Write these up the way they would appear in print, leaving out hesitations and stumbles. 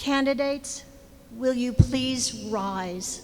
Candidates, will you please rise?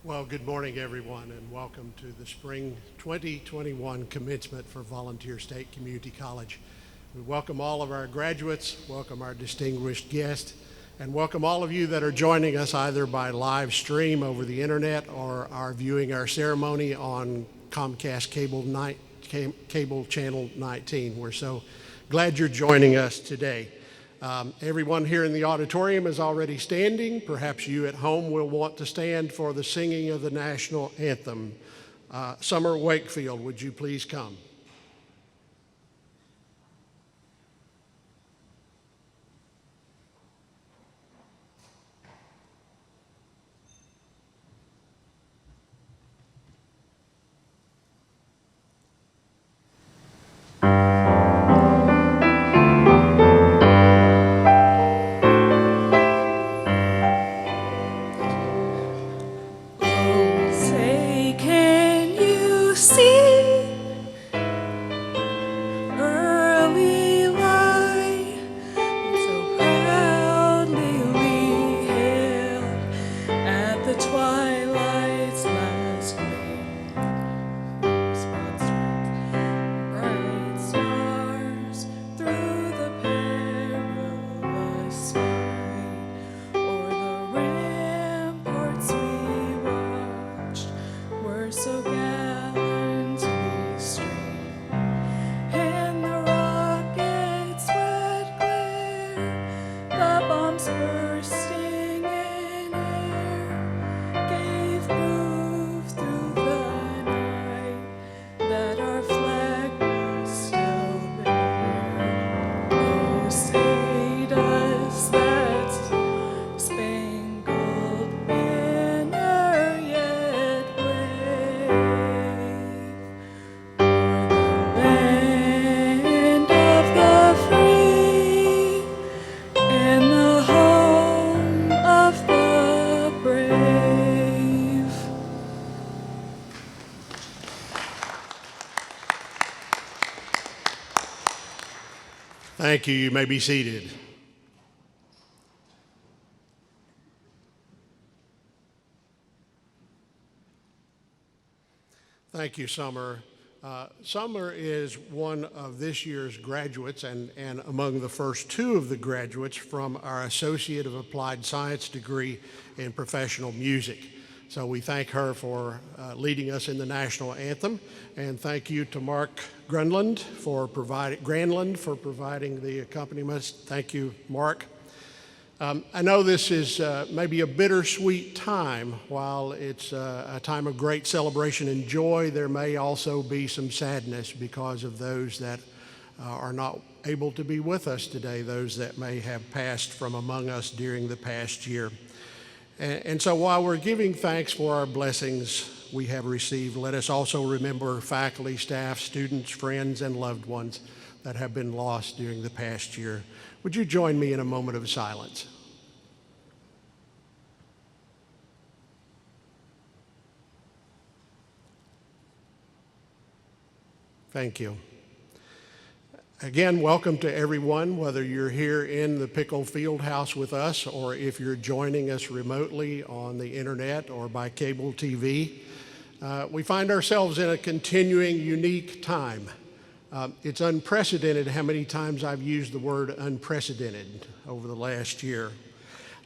Well, good morning, everyone, and welcome to the Spring 2021 Commencement for Volunteer State Community College. We welcome all of our graduates, welcome our distinguished guests, and welcome all of you that are joining us either by live stream over the internet or are viewing our ceremony on Comcast Cable Channel 19. We're so glad you're joining us today. Everyone here in the auditorium is already standing. Perhaps you at home will want to stand for the singing of the national anthem. Summer Wakefield, would you please come? Thank you. You may be seated. Thank you, Summer. Summer is one of this year's graduates and among the first two of the graduates from our Associate of Applied Science degree in professional music. So we thank her for leading us in the national anthem, and thank you to Mark Granlund for providing the accompaniment. Thank you, Mark. I know this is maybe a bittersweet time. While it's a time of great celebration and joy, there may also be some sadness because of those that are not able to be with us today, those that may have passed from among us during the past year. And so while we're giving thanks for our blessings we have received, let us also remember faculty, staff, students, friends, and loved ones that have been lost during the past year. Would you join me in a moment of silence? Thank you. Again, welcome to everyone, whether you're here in the Pickle Field House with us or if you're joining us remotely on the internet or by cable TV. We find ourselves in a continuing unique time. It's unprecedented how many times I've used the word unprecedented over the last year.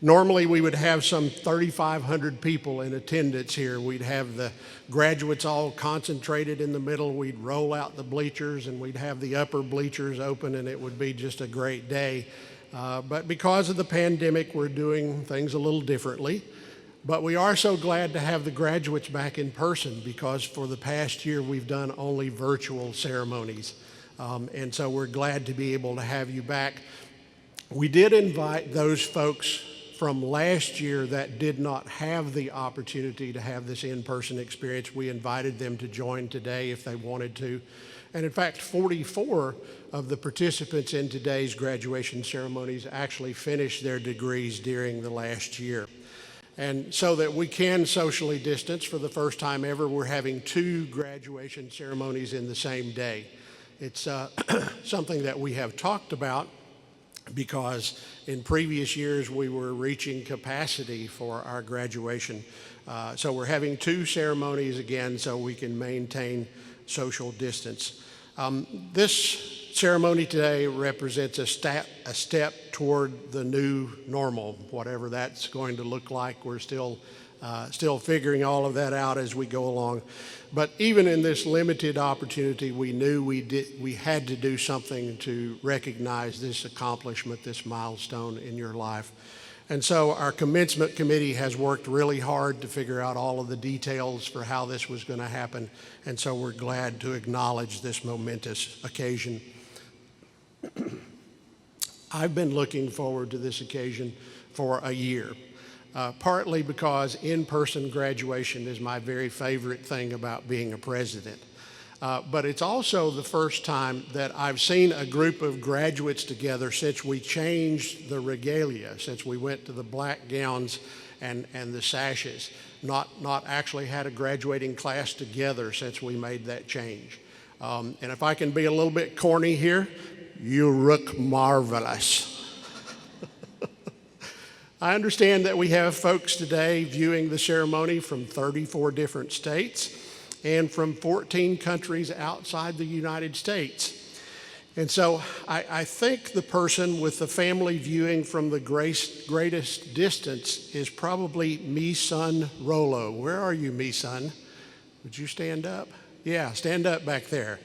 Normally, we would have some 3,500 people in attendance here. We'd have the graduates all concentrated in the middle. We'd roll out the bleachers, and we'd have the upper bleachers open, and it would be just a great day. But because of the pandemic, we're doing things a little differently. But we are so glad to have the graduates back in person because for the past year, we've done only virtual ceremonies. And so we're glad to be able to have you back. We did invite those folks from last year that did not have the opportunity to have this in-person experience. We invited them to join today if they wanted to. And in fact, 44 of the participants in today's graduation ceremonies actually finished their degrees during the last year. And so that we can socially distance, for the first time ever, we're having 2 graduation ceremonies in the same day. It's something that we have talked about because in previous years we were reaching capacity for our graduation. So we're having 2 ceremonies again so we can maintain social distance. This ceremony today represents a step toward the new normal, whatever that's going to look like. We're still figuring all of that out as we go along. But even in this limited opportunity, we knew we had to do something to recognize this accomplishment, this milestone in your life. And so our commencement committee has worked really hard to figure out all of the details for how this was going to happen. And so we're glad to acknowledge this momentous occasion. I've been looking forward to this occasion for a year. Partly because in-person graduation is my very favorite thing about being a president. But it's also the first time that I've seen a group of graduates together since we changed the regalia, since we went to the black gowns and the sashes, not actually had a graduating class together since we made that change. And if I can be a little bit corny here, you look marvelous. I understand that we have folks today viewing the ceremony from 34 different states and from 14 countries outside the United States. And so I think the person with the family viewing from the greatest distance is probably me son Rolo. Where are you, me son? Would you stand up? Yeah, stand up back there.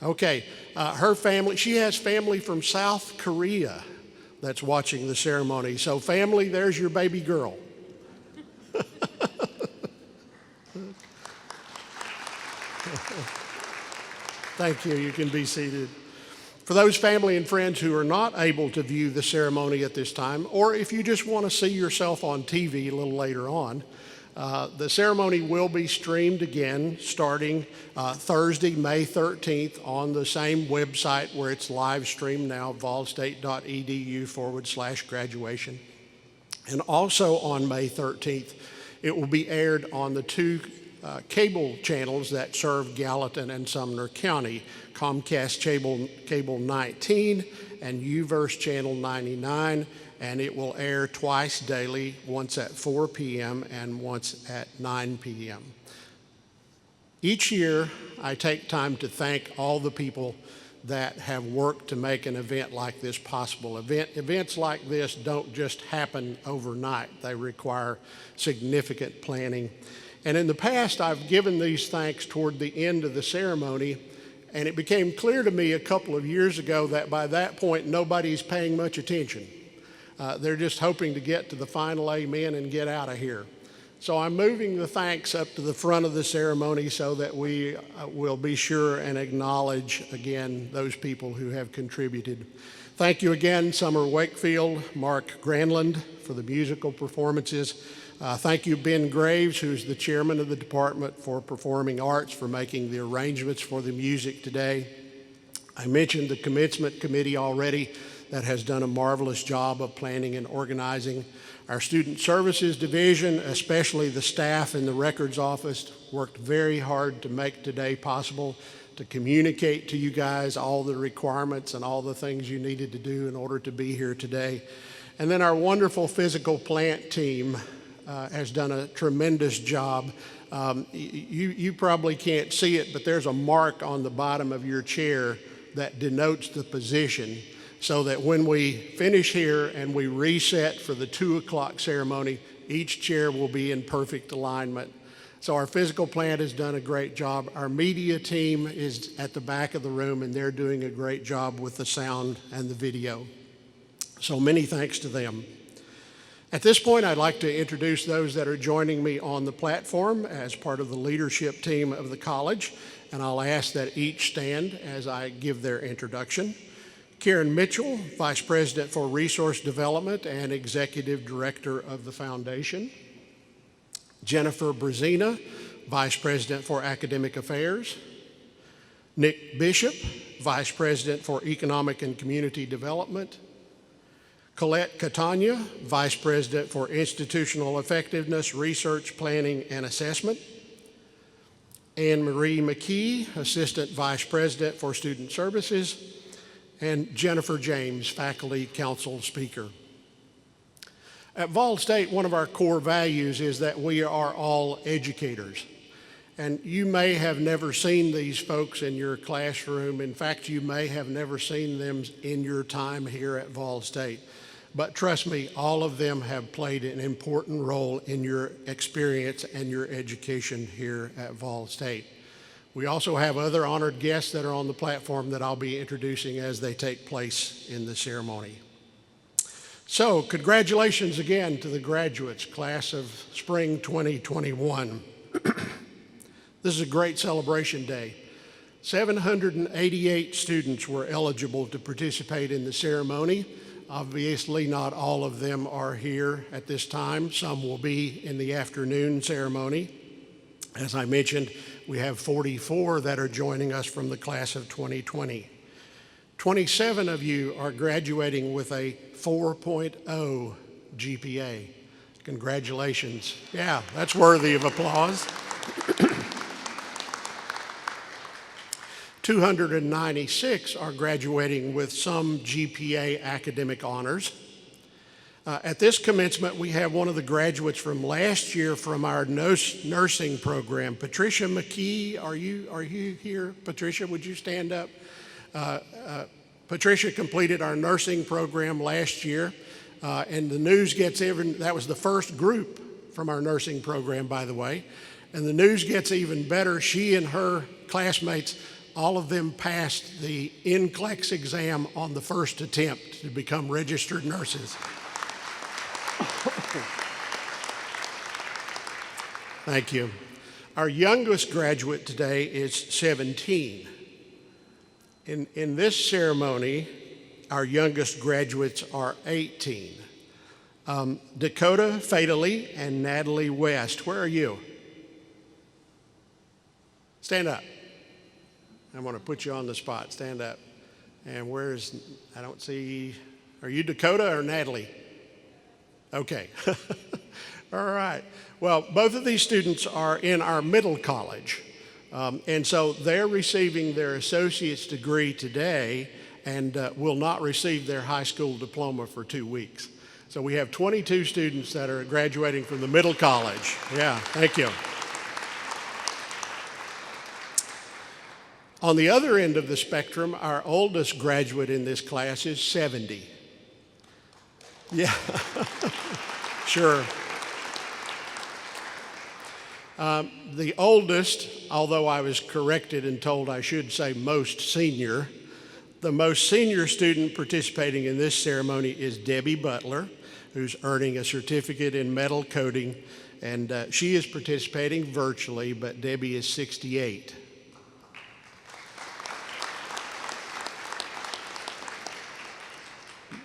Okay, her family, she has family from South Korea that's watching the ceremony. So family, there's your baby girl. Thank you. You can be seated. For those family and friends who are not able to view the ceremony at this time, or if you just want to see yourself on TV a little later on, the ceremony will be streamed again starting Thursday, May 13th on the same website where it's live streamed now, volstate.edu/graduation. And also on May 13th, it will be aired on the 2 cable channels that serve Gallatin and Sumner County, Comcast Cable 19 and UVerse Channel 99, and it will air twice daily, once at 4 p.m. and once at 9 p.m. Each year, I take time to thank all the people that have worked to make an event like this possible. Events like this don't just happen overnight. They require significant planning. And in the past, I've given these thanks toward the end of the ceremony, and it became clear to me a couple of years ago that by that point, nobody's paying much attention. They're just hoping to get to the final amen and get out of here. So I'm moving the thanks up to the front of the ceremony so that we will be sure and acknowledge again those people who have contributed. Thank you again, Summer Wakefield, Mark Granlund, for the musical performances. Thank you, Ben Graves, who's the chairman of the Department for Performing Arts, for making the arrangements for the music today. I mentioned the Commencement Committee already that has done a marvelous job of planning and organizing. Our Student Services Division, especially the staff in the Records Office, worked very hard to make today possible, to communicate to you guys all the requirements and all the things you needed to do in order to be here today. And then our wonderful physical plant team has done a tremendous job. You probably can't see it, but there's a mark on the bottom of your chair that denotes the position, so that when we finish here and we reset for the 2 o'clock ceremony, each chair will be in perfect alignment. So our physical plant has done a great job. Our media team is at the back of the room, and they're doing a great job with the sound and the video. So many thanks to them. At this point, I'd like to introduce those that are joining me on the platform as part of the leadership team of the college, and I'll ask that each stand as I give their introduction. Karen Mitchell, Vice President for Resource Development and Executive Director of the Foundation. Jennifer Brazina, Vice President for Academic Affairs. Nick Bishop, Vice President for Economic and Community Development. Colette Catania, Vice President for Institutional Effectiveness, Research, Planning, and Assessment. Anne Marie McKee, Assistant Vice President for Student Services. And Jennifer James, Faculty Council Speaker. At Vol State, one of our core values is that we are all educators. And you may have never seen these folks in your classroom. In fact, you may have never seen them in your time here at Vol State. But trust me, all of them have played an important role in your experience and your education here at Vol State. We also have other honored guests that are on the platform that I'll be introducing as they take place in the ceremony. So, congratulations again to the graduates, class of spring 2021. This is a great celebration day. 788 students were eligible to participate in the ceremony. Obviously, not all of them are here at this time. Some will be in the afternoon ceremony. As I mentioned, we have 44 that are joining us from the class of 2020. 27 of you are graduating with a 4.0 GPA. Congratulations. Yeah, that's worthy of applause. 296 are graduating with some GPA academic honors. At this commencement, we have one of the graduates from last year from our nursing program. Patricia McKee, are you here? Patricia, would you stand up? Patricia completed our nursing program last year, and the news gets even, that was the first group from our nursing program, by the way, and the news gets even better. She and her classmates, all of them passed the NCLEX exam on the first attempt to become registered nurses. Thank you. Our youngest graduate today is 17. In this ceremony, our youngest graduates are 18. Dakota Fatally and Natalie West, where are you? Stand up. I want to put you on the spot. Stand up. And where's, I don't see, are you Dakota or Natalie? Okay. All right. Well, both of these students are in our middle college. And so they're receiving their associate's degree today and will not receive their high school diploma for 2 weeks. So we have 22 students that are graduating from the middle college. Yeah, thank you. On the other end of the spectrum, our oldest graduate in this class is 70. Yeah, sure. The oldest, although I was corrected and told I should say most senior, the most senior student participating in this ceremony is Debbie Butler, who's earning a certificate in metal coating, and she is participating virtually, but Debbie is 68.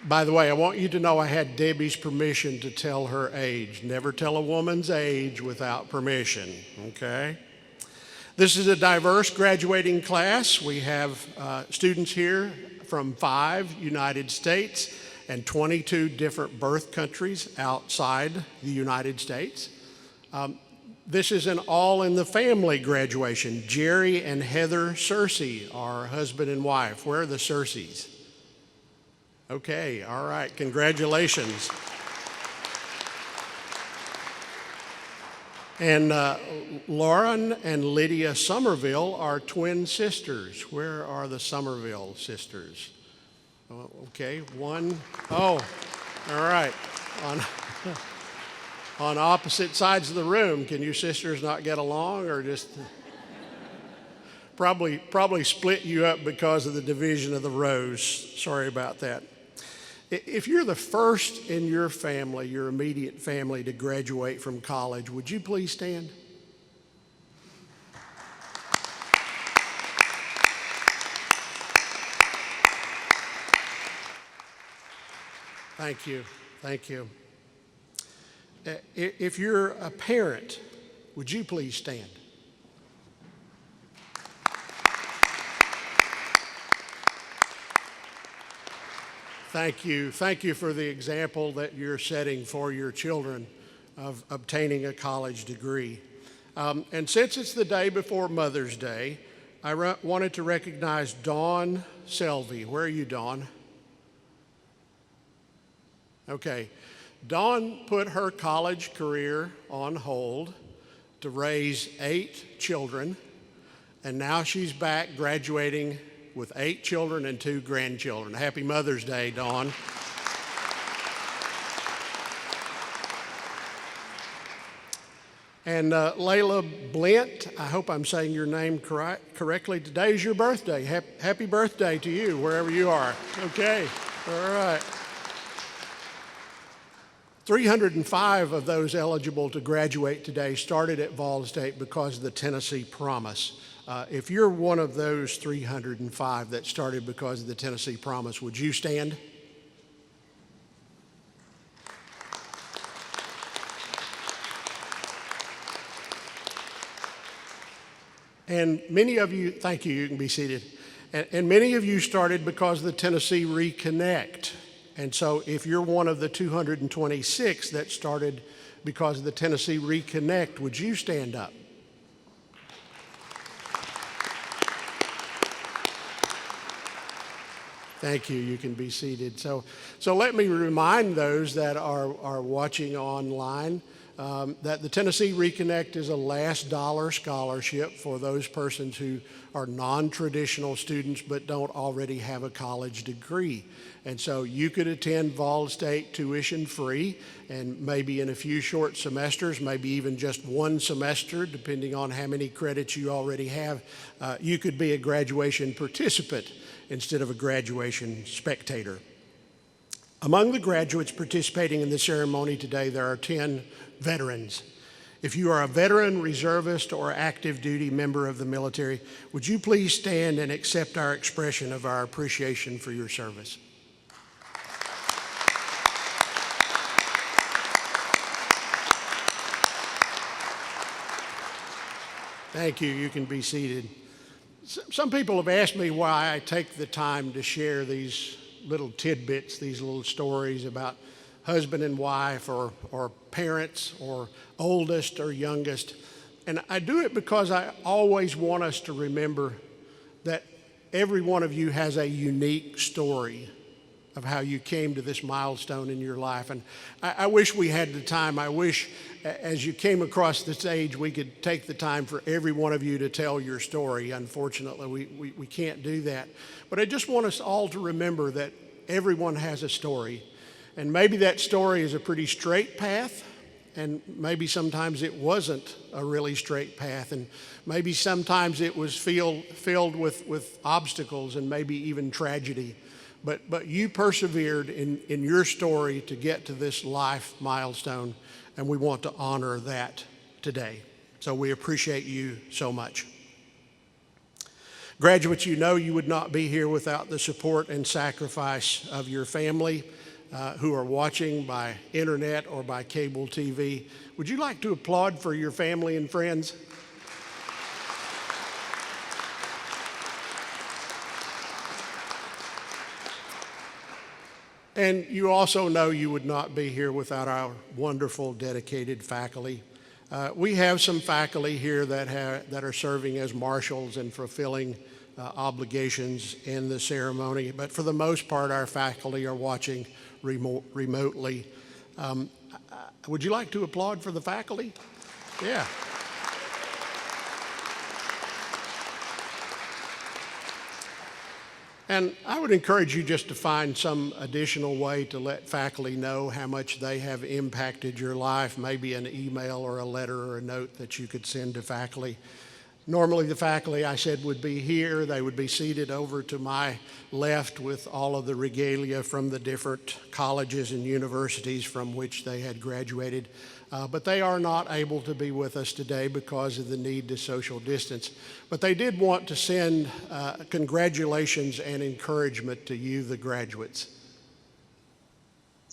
By the way, I want you to know I had Debbie's permission to tell her age. Never tell a woman's age without permission, okay? This is a diverse graduating class. We have students here from 5 United States and 22 different birth countries outside the United States. This is an all-in-the-family graduation. Jerry and Heather Searcy are husband and wife. Where are the Searcys? Okay, all right, congratulations. And Lauren and Lydia Somerville are twin sisters. Where are the Somerville sisters? Oh, okay, one. Oh, all right. On opposite sides of the room. Can you sisters not get along, or just probably split you up because of the division of the rows? Sorry about that. If you're the first in your family, your immediate family, to graduate from college, would you please stand? Thank you. Thank you. If you're a parent, would you please stand? Thank you. Thank you for the example that you're setting for your children of obtaining a college degree. And since it's the day before Mother's Day, I wanted to recognize Dawn Selvey. Where are you, Dawn? Okay. Dawn put her college career on hold to raise 8 children, and now she's back graduating with 8 children and 2 grandchildren. Happy Mother's Day, Dawn. And Layla Blint, I hope I'm saying your name correctly. Today is your birthday. Happy birthday to you, wherever you are. Okay, all right. 305 of those eligible to graduate today started at Vol State because of the Tennessee Promise. If you're one of those 305 that started because of the Tennessee Promise, would you stand? And many of you, thank you, you can be seated. And many of you started because of the Tennessee Reconnect. And so if you're one of the 226 that started because of the Tennessee Reconnect, would you stand up? Thank you. You can be seated. So let me remind those that are watching online that the Tennessee Reconnect is a last dollar scholarship for those persons who are non-traditional students but don't already have a college degree. And so you could attend Vol State tuition free, and maybe in a few short semesters, maybe even just one semester, depending on how many credits you already have, you could be a graduation participant instead of a graduation spectator. Among the graduates participating in the ceremony today, there are 10 veterans. If you are a veteran, reservist, or active duty member of the military, would you please stand and accept our expression of our appreciation for your service? Thank you. You can be seated. Some people have asked me why I take the time to share these little tidbits, these little stories about husband and wife, or parents, or oldest or youngest. And I do it because I always want us to remember that every one of you has a unique story of how you came to this milestone in your life. And I wish we had the time. I wish as you came across the stage, we could take the time for every one of you to tell your story. Unfortunately, we can't do that. But I just want us all to remember that everyone has a story. And maybe that story is a pretty straight path, and maybe sometimes it wasn't a really straight path, and maybe sometimes it was filled with obstacles and maybe even tragedy. But you persevered in your story to get to this life milestone, and we want to honor that today. So we appreciate you so much. Graduates, you know you would not be here without the support and sacrifice of your family who are watching by internet or by cable TV. Would you like to applaud for your family and friends? And you also know you would not be here without our wonderful, dedicated faculty. We have some faculty here that are serving as marshals and fulfilling obligations in the ceremony, but for the most part, our faculty are watching remotely. Would you like to applaud for the faculty? Yeah. And I would encourage you just to find some additional way to let faculty know how much they have impacted your life, maybe an email or a letter or a note that you could send to faculty. Normally the faculty, I said, would be here. They would be seated over to my left with all of the regalia from the different colleges and universities from which they had graduated. But they are not able to be with us today because of the need to social distance. But they did want to send congratulations and encouragement to you, the graduates.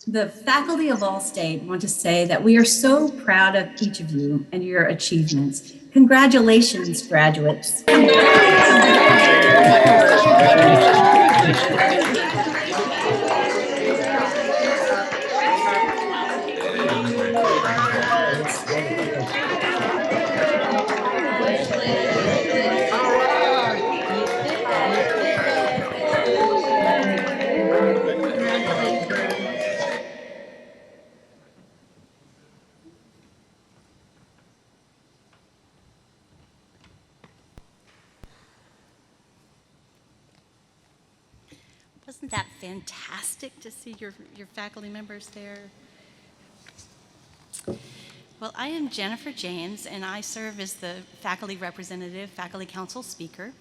The faculty of All State want to say that we are so proud of each of you and your achievements. Congratulations, graduates. Wasn't that fantastic to see your faculty members there? Well, I am Jennifer James, and I serve as the faculty representative, faculty council speaker,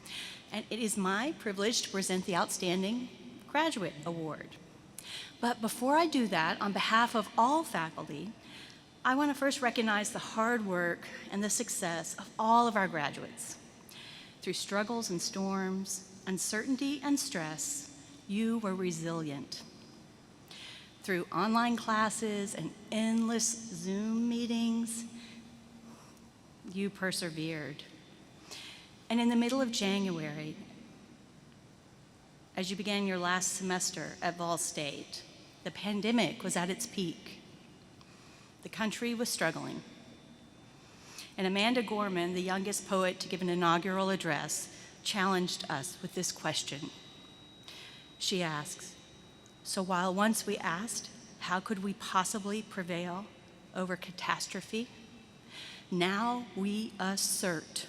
and it is my privilege to present the Outstanding Graduate Award. But before I do that, on behalf of all faculty, I want to first recognize the hard work and the success of all of our graduates. Through struggles and storms, uncertainty and stress, you were resilient. Through online classes and endless Zoom meetings, you persevered. And in the middle of January, as you began your last semester at Vol State, the pandemic was at its peak. The country was struggling. And Amanda Gorman, the youngest poet to give an inaugural address, challenged us with this question. She asks, so while once we asked, how could we possibly prevail over catastrophe? Now we assert,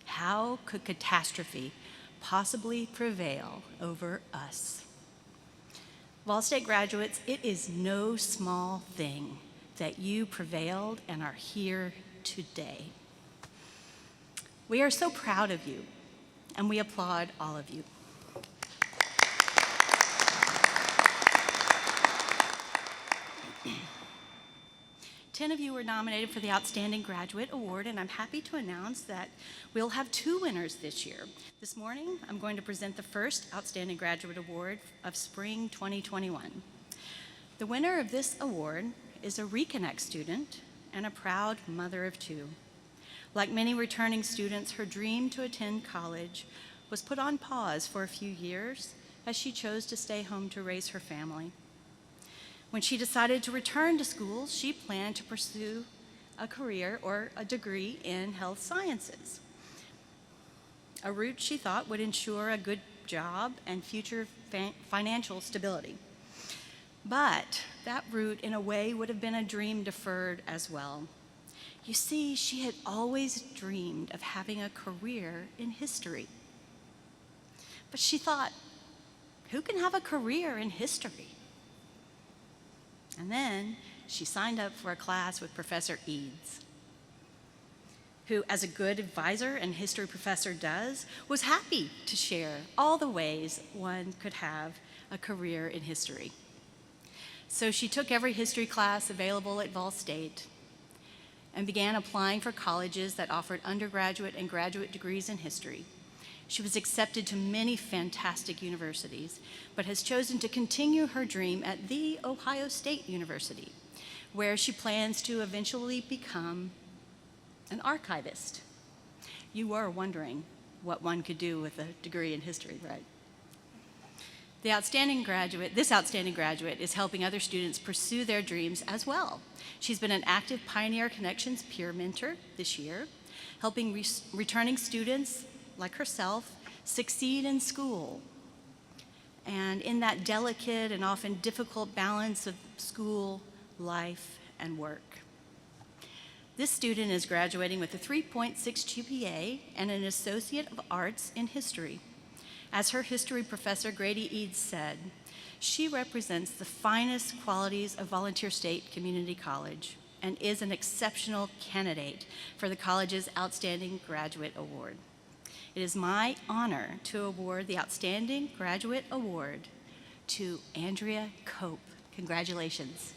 how could catastrophe possibly prevail over us? Vol State graduates, it is no small thing that you prevailed and are here today. We are so proud of you, and we applaud all of you. Ten of you were nominated for the Outstanding Graduate Award, and I'm happy to announce that we'll have 2 winners this year. This morning, I'm going to present the first Outstanding Graduate Award of Spring 2021. The winner of this award is a Reconnect student and a proud mother of 2. Like many returning students, her dream to attend college was put on pause for a few years as she chose to stay home to raise her family. When she decided to return to school, she planned to pursue a career or a degree in health sciences, a route she thought would ensure a good job and future financial stability. But that route, in a way, would have been a dream deferred as well. You see, she had always dreamed of having a career in history. But she thought, who can have a career in history? And then she signed up for a class with Professor Eads, who, as a good advisor and history professor does, was happy to share all the ways one could have a career in history. So she took every history class available at Vol State and began applying for colleges that offered undergraduate and graduate degrees in history. She was accepted to many fantastic universities, but has chosen to continue her dream at The Ohio State University, where she plans to eventually become an archivist. You are wondering what one could do with a degree in history, right? This outstanding graduate is helping other students pursue their dreams as well. She's been an active Pioneer Connections peer mentor this year, helping returning students like herself succeed in school and in that delicate and often difficult balance of school, life, and work. This student is graduating with a 3.6 GPA and an Associate of Arts in History. As her history professor, Grady Eads, said, she represents the finest qualities of Volunteer State Community College and is an exceptional candidate for the college's Outstanding Graduate Award. It is my honor to award the Outstanding Graduate Award to Andrea Cope. Congratulations.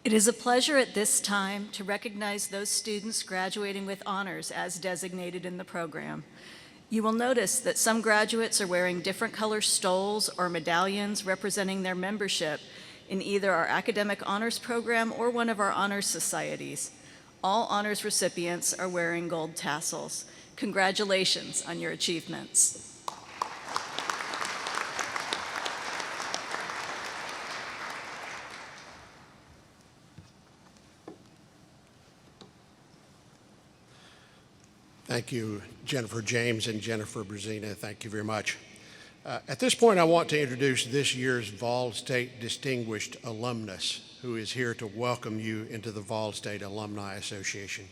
It is a pleasure at this time to recognize those students graduating with honors as designated in the program. You will notice that some graduates are wearing different color stoles or medallions representing their membership in either our academic honors program or one of our honors societies. All honors recipients are wearing gold tassels. Congratulations on your achievements. Thank you, Jennifer James and Jennifer Brazina. Thank you very much. At this point, I want to introduce this year's Vol State Distinguished Alumnus, who is here to welcome you into the Vol State Alumni Association.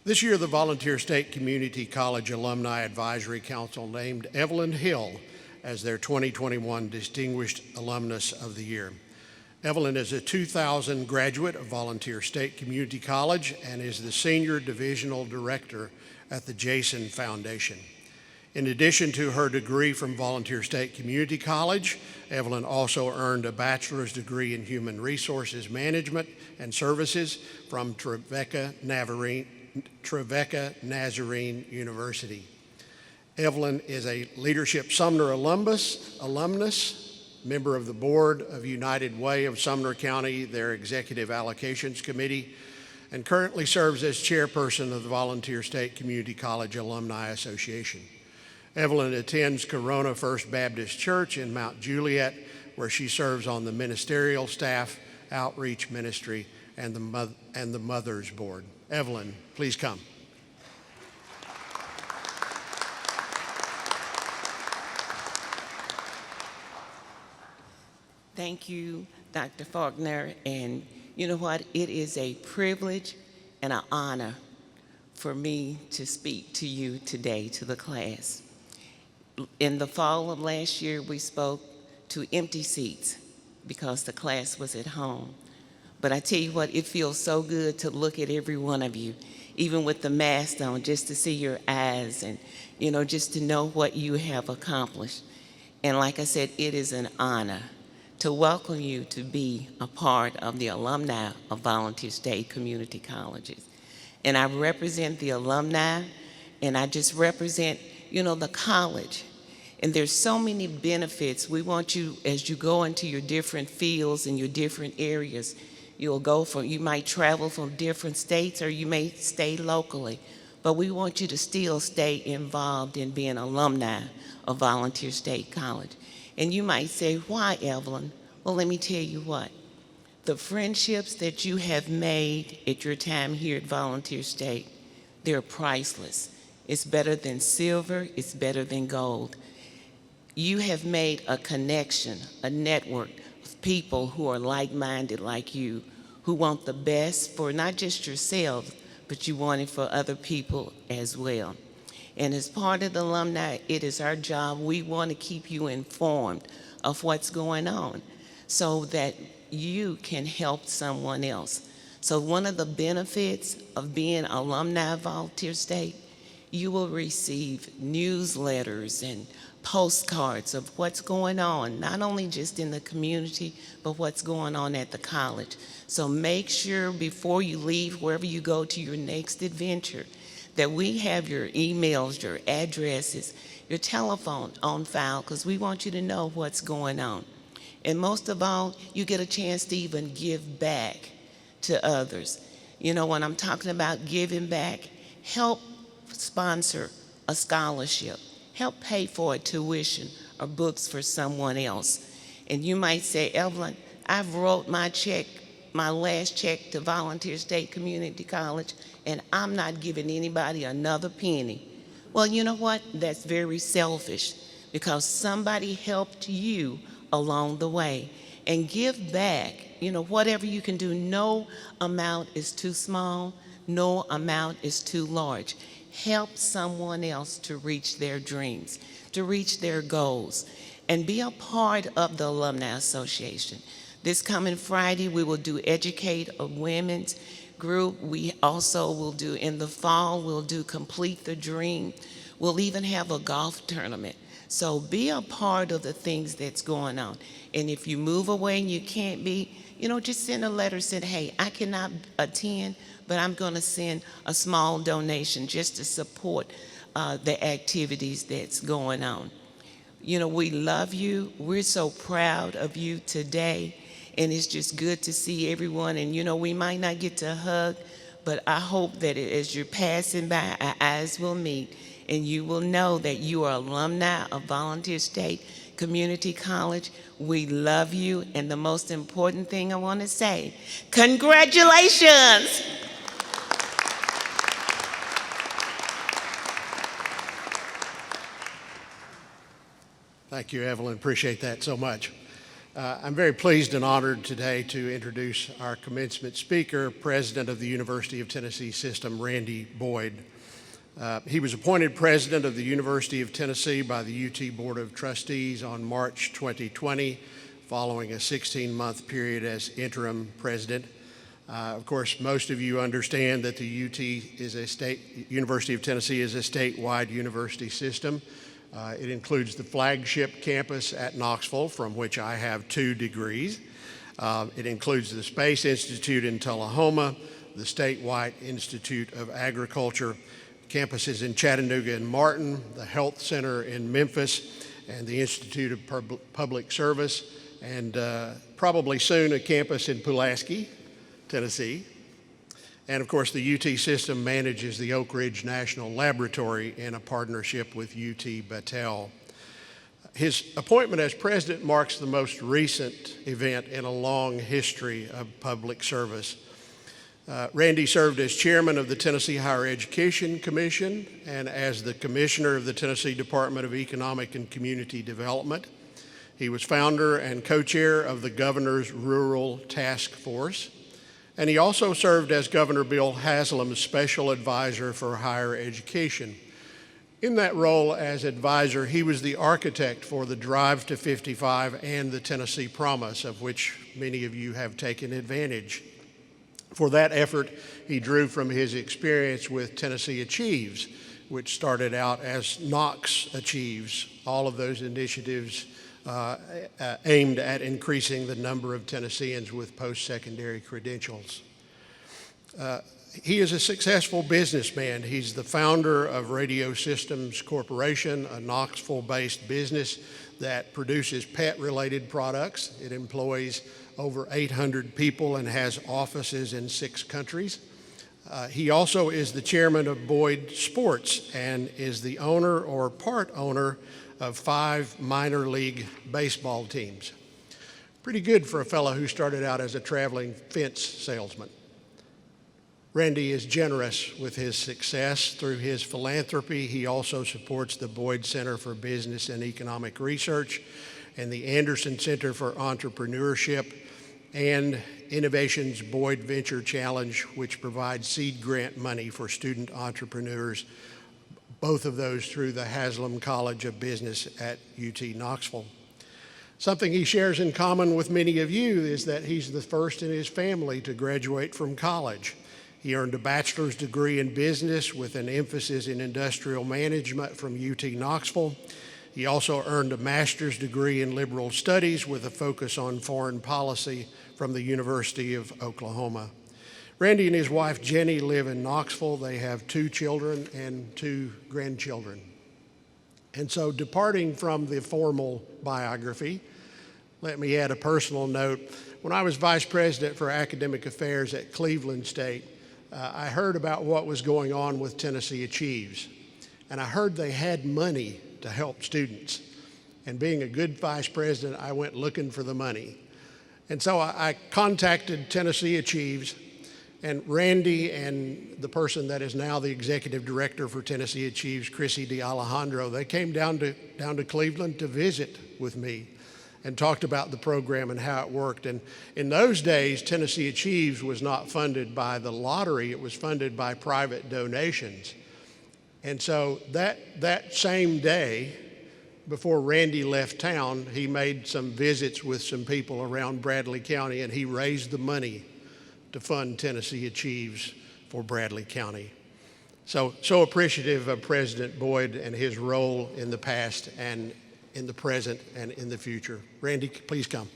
This year, the Volunteer State Community College Alumni Advisory Council named Evelyn Hill as their 2021 Distinguished Alumnus of the Year. Evelyn is a 2000 graduate of Volunteer State Community College and is the Senior Divisional Director at the Jason Foundation. In addition to her degree from Volunteer State Community College, Evelyn also earned a bachelor's degree in Human Resources Management and Services from Trevecca Nazarene University. Evelyn is a Leadership Sumner alumnus, member of the board of United Way of Sumner County, their Executive Allocations Committee, and currently serves as chairperson of the Volunteer State Community College Alumni Association. Evelyn attends Corona First Baptist Church in Mount Juliet, where she serves on the ministerial staff, outreach ministry, and the Mothers Board. Evelyn, please come. Thank you, Dr. Faulkner, and you know what? It is a privilege and an honor for me to speak to you today, to the class. In the fall of last year, we spoke to empty seats because the class was at home. But I tell you what, it feels so good to look at every one of you, even with the mask on, just to see your eyes and, you know, just to know what you have accomplished. And like I said, it is an honor to welcome you to be a part of the alumni of Volunteer State Community Colleges. And I represent the alumni, and I just represent, you know, the college. And there's so many benefits. We want you, as you go into your different fields and your different areas, you might travel from different states or you may stay locally, but we want you to still stay involved in being alumni of Volunteer State College. And you might say, why, Evelyn? Well, let me tell you what. The friendships that you have made at your time here at Volunteer State, they're priceless. It's better than silver, it's better than gold. You have made a connection, a network of people who are like-minded like you, who want the best for not just yourselves, but you want it for other people as well. And as part of the alumni, it is our job. We want to keep you informed of what's going on so that you can help someone else. So one of the benefits of being alumni volunteer state, you will receive newsletters and postcards of what's going on, not only just in the community, but what's going on at the college. So make sure before you leave, wherever you go to your next adventure, that we have your emails, your addresses, your telephone on file, because we want you to know what's going on. And most of all, you get a chance to even give back to others. You know, when I'm talking about giving back, help sponsor a scholarship. Help pay for a tuition or books for someone else. And you might say, Evelyn, I've wrote my check, my last check to Volunteer State Community College, and I'm not giving anybody another penny. Well, you know what? That's very selfish because somebody helped you along the way. And give back, you know, whatever you can do. No amount is too small. No amount is too large. Help someone else to reach their dreams, to reach their goals, and be a part of the Alumni Association. This coming Friday, we will do Educate a Women's Group. We also will do, in the fall, we'll do Complete the Dream. We'll even have a golf tournament. So be a part of the things that's going on. And if you move away and you can't be, you know, just send a letter saying, hey, I cannot attend, but I'm going to send a small donation just to support the activities that's going on. You know, we love you. We're so proud of you today. And it's just good to see everyone. And, you know, we might not get to hug, but I hope that as you're passing by, our eyes will meet. And you will know that you are alumni of Volunteer State Community College. We love you. And the most important thing I want to say, congratulations. Thank you, Evelyn. Appreciate that so much. I'm very pleased and honored today to introduce our commencement speaker, President of the University of Tennessee System, Randy Boyd. He was appointed President of the University of Tennessee by the UT Board of Trustees on March 2020, following a 16-month period as interim president. Of course, most of you understand that the University of Tennessee is a statewide university system. It includes the flagship campus at Knoxville, from which I have 2 degrees. It includes the Space Institute in Tullahoma, the Statewide Institute of Agriculture, campuses in Chattanooga and Martin, the Health Center in Memphis, and the Institute of Public Service, and probably soon a campus in Pulaski, Tennessee. And of course, the UT system manages the Oak Ridge National Laboratory in a partnership with UT Battelle. His appointment as president marks the most recent event in a long history of public service. Randy served as chairman of the Tennessee Higher Education Commission and as the commissioner of the Tennessee Department of Economic and Community Development. He was founder and co-chair of the Governor's Rural Task Force. And he also served as Governor Bill Haslam's special advisor for higher education. In that role as advisor, he was the architect for the Drive to 55 and the Tennessee Promise, of which many of you have taken advantage. For that effort, he drew from his experience with Tennessee Achieves, which started out as Knox Achieves, all of those initiatives aimed at increasing the number of Tennesseans with post-secondary credentials. He is a successful businessman. He's the founder of Radio Systems Corporation, a Knoxville-based business that produces pet-related products. It employs over 800 people and has offices in 6 countries. He also is the chairman of Boyd Sports and is the owner or part owner of 5 minor league baseball teams. Pretty good for a fellow who started out as a traveling fence salesman. Randy is generous with his success. Through his philanthropy, he also supports the Boyd Center for Business and Economic Research and the Anderson Center for Entrepreneurship and Innovation's Boyd Venture Challenge, which provides seed grant money for student entrepreneurs, both of those through the Haslam College of Business at UT Knoxville. Something he shares in common with many of you is that he's the first in his family to graduate from college. He earned a bachelor's degree in business with an emphasis in industrial management from UT Knoxville. He also earned a master's degree in liberal studies with a focus on foreign policy from the University of Oklahoma. Randy and his wife Jenny live in Knoxville. They have 2 children and 2 grandchildren. And so, departing from the formal biography, let me add a personal note. When I was vice president for academic affairs at Cleveland State, I heard about what was going on with Tennessee Achieves. And I heard they had money to help students. And being a good vice president, I went looking for the money. And so I contacted Tennessee Achieves, and Randy and the person that is now the executive director for Tennessee Achieves, Chrissy DiAlejandro, they came down to Cleveland to visit with me and talked about the program and how it worked. And in those days, Tennessee Achieves was not funded by the lottery, it was funded by private donations. And so that same day, before Randy left town, he made some visits with some people around Bradley County, and he raised the money to fund Tennessee Achieves for Bradley County. So appreciative of President Boyd and his role in the past and in the present and in the future. Randy, please come.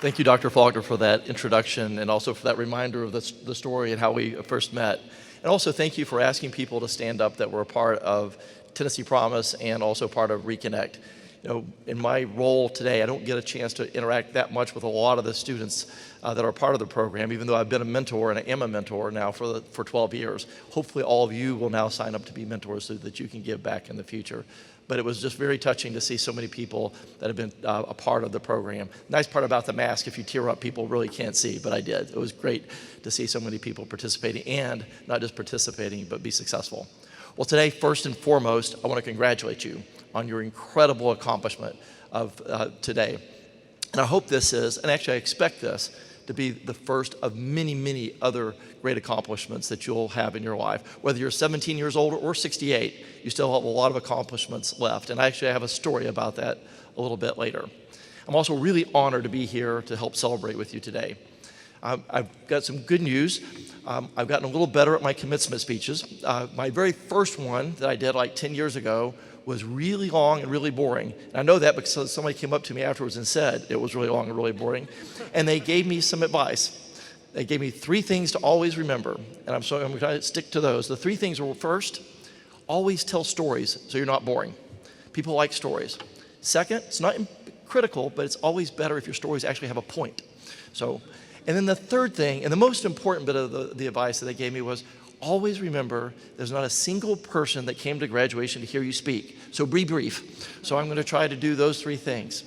Thank you, Dr. Faulkner, for that introduction and also for that reminder of the story and how we first met. And also thank you for asking people to stand up that were a part of Tennessee Promise and also part of Reconnect. You know, in my role today, I don't get a chance to interact that much with a lot of the students that are part of the program, even though I've been a mentor and I am a mentor now for 12 years. Hopefully all of you will now sign up to be mentors so that you can give back in the future. But it was just very touching to see so many people that have been a part of the program. Nice part about the mask, if you tear up, people really can't see, but I did. It was great to see so many people participating and not just participating, but be successful. Well, today, first and foremost, I want to congratulate you on your incredible accomplishment of today. And I hope this is, and actually I expect this, to be the first of many, many other great accomplishments that you'll have in your life. Whether you're 17 years old or 68, you still have a lot of accomplishments left. And actually I have a story about that a little bit later. I'm also really honored to be here to help celebrate with you today. I've got some good news. I've gotten a little better at my commencement speeches. My very first one that I did like 10 years ago was really long and really boring. And I know that because somebody came up to me afterwards and said it was really long and really boring. And they gave me some advice. They gave me 3 things to always remember. And I'm going to try to stick to those. The 3 things were, first, always tell stories so you're not boring. People like stories. Second, it's not critical, but it's always better if your stories actually have a point. And then the third thing, and the most important bit of the advice that they gave me was, always remember there's not a single person that came to graduation to hear you speak. So be brief. So I'm going to try to do those 3 things.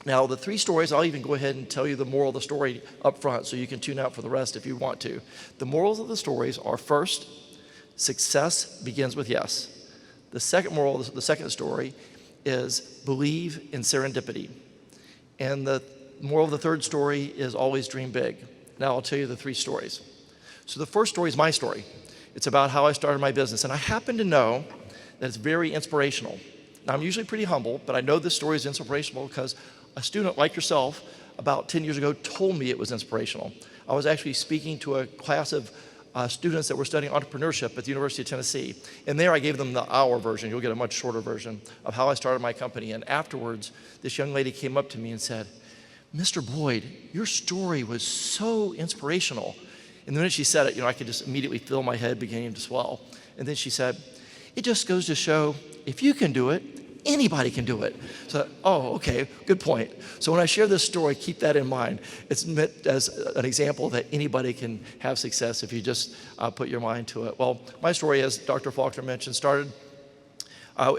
Now, the 3 stories, I'll even go ahead and tell you the moral of the story up front so you can tune out for the rest if you want to. The morals of the stories are, first, success begins with yes. The second moral, the second story, is believe in serendipity. And the moral of the third story is always dream big. Now I'll tell you the 3 stories. So the first story is my story. It's about how I started my business. And I happen to know that it's very inspirational. Now I'm usually pretty humble, but I know this story is inspirational because a student like yourself about 10 years ago told me it was inspirational. I was actually speaking to a class of students that were studying entrepreneurship at the University of Tennessee. And there I gave them the hour version, you'll get a much shorter version, of how I started my company. And afterwards, this young lady came up to me and said, "Mr. Boyd, your story was so inspirational." And the minute she said it, I could just immediately feel my head beginning to swell. And then she said, "It just goes to show, if you can do it, anybody can do it." So, oh, okay, good point. So when I share this story, keep that in mind. It's meant as an example that anybody can have success if you just put your mind to it. Well, my story, as Dr. Faulkner mentioned, started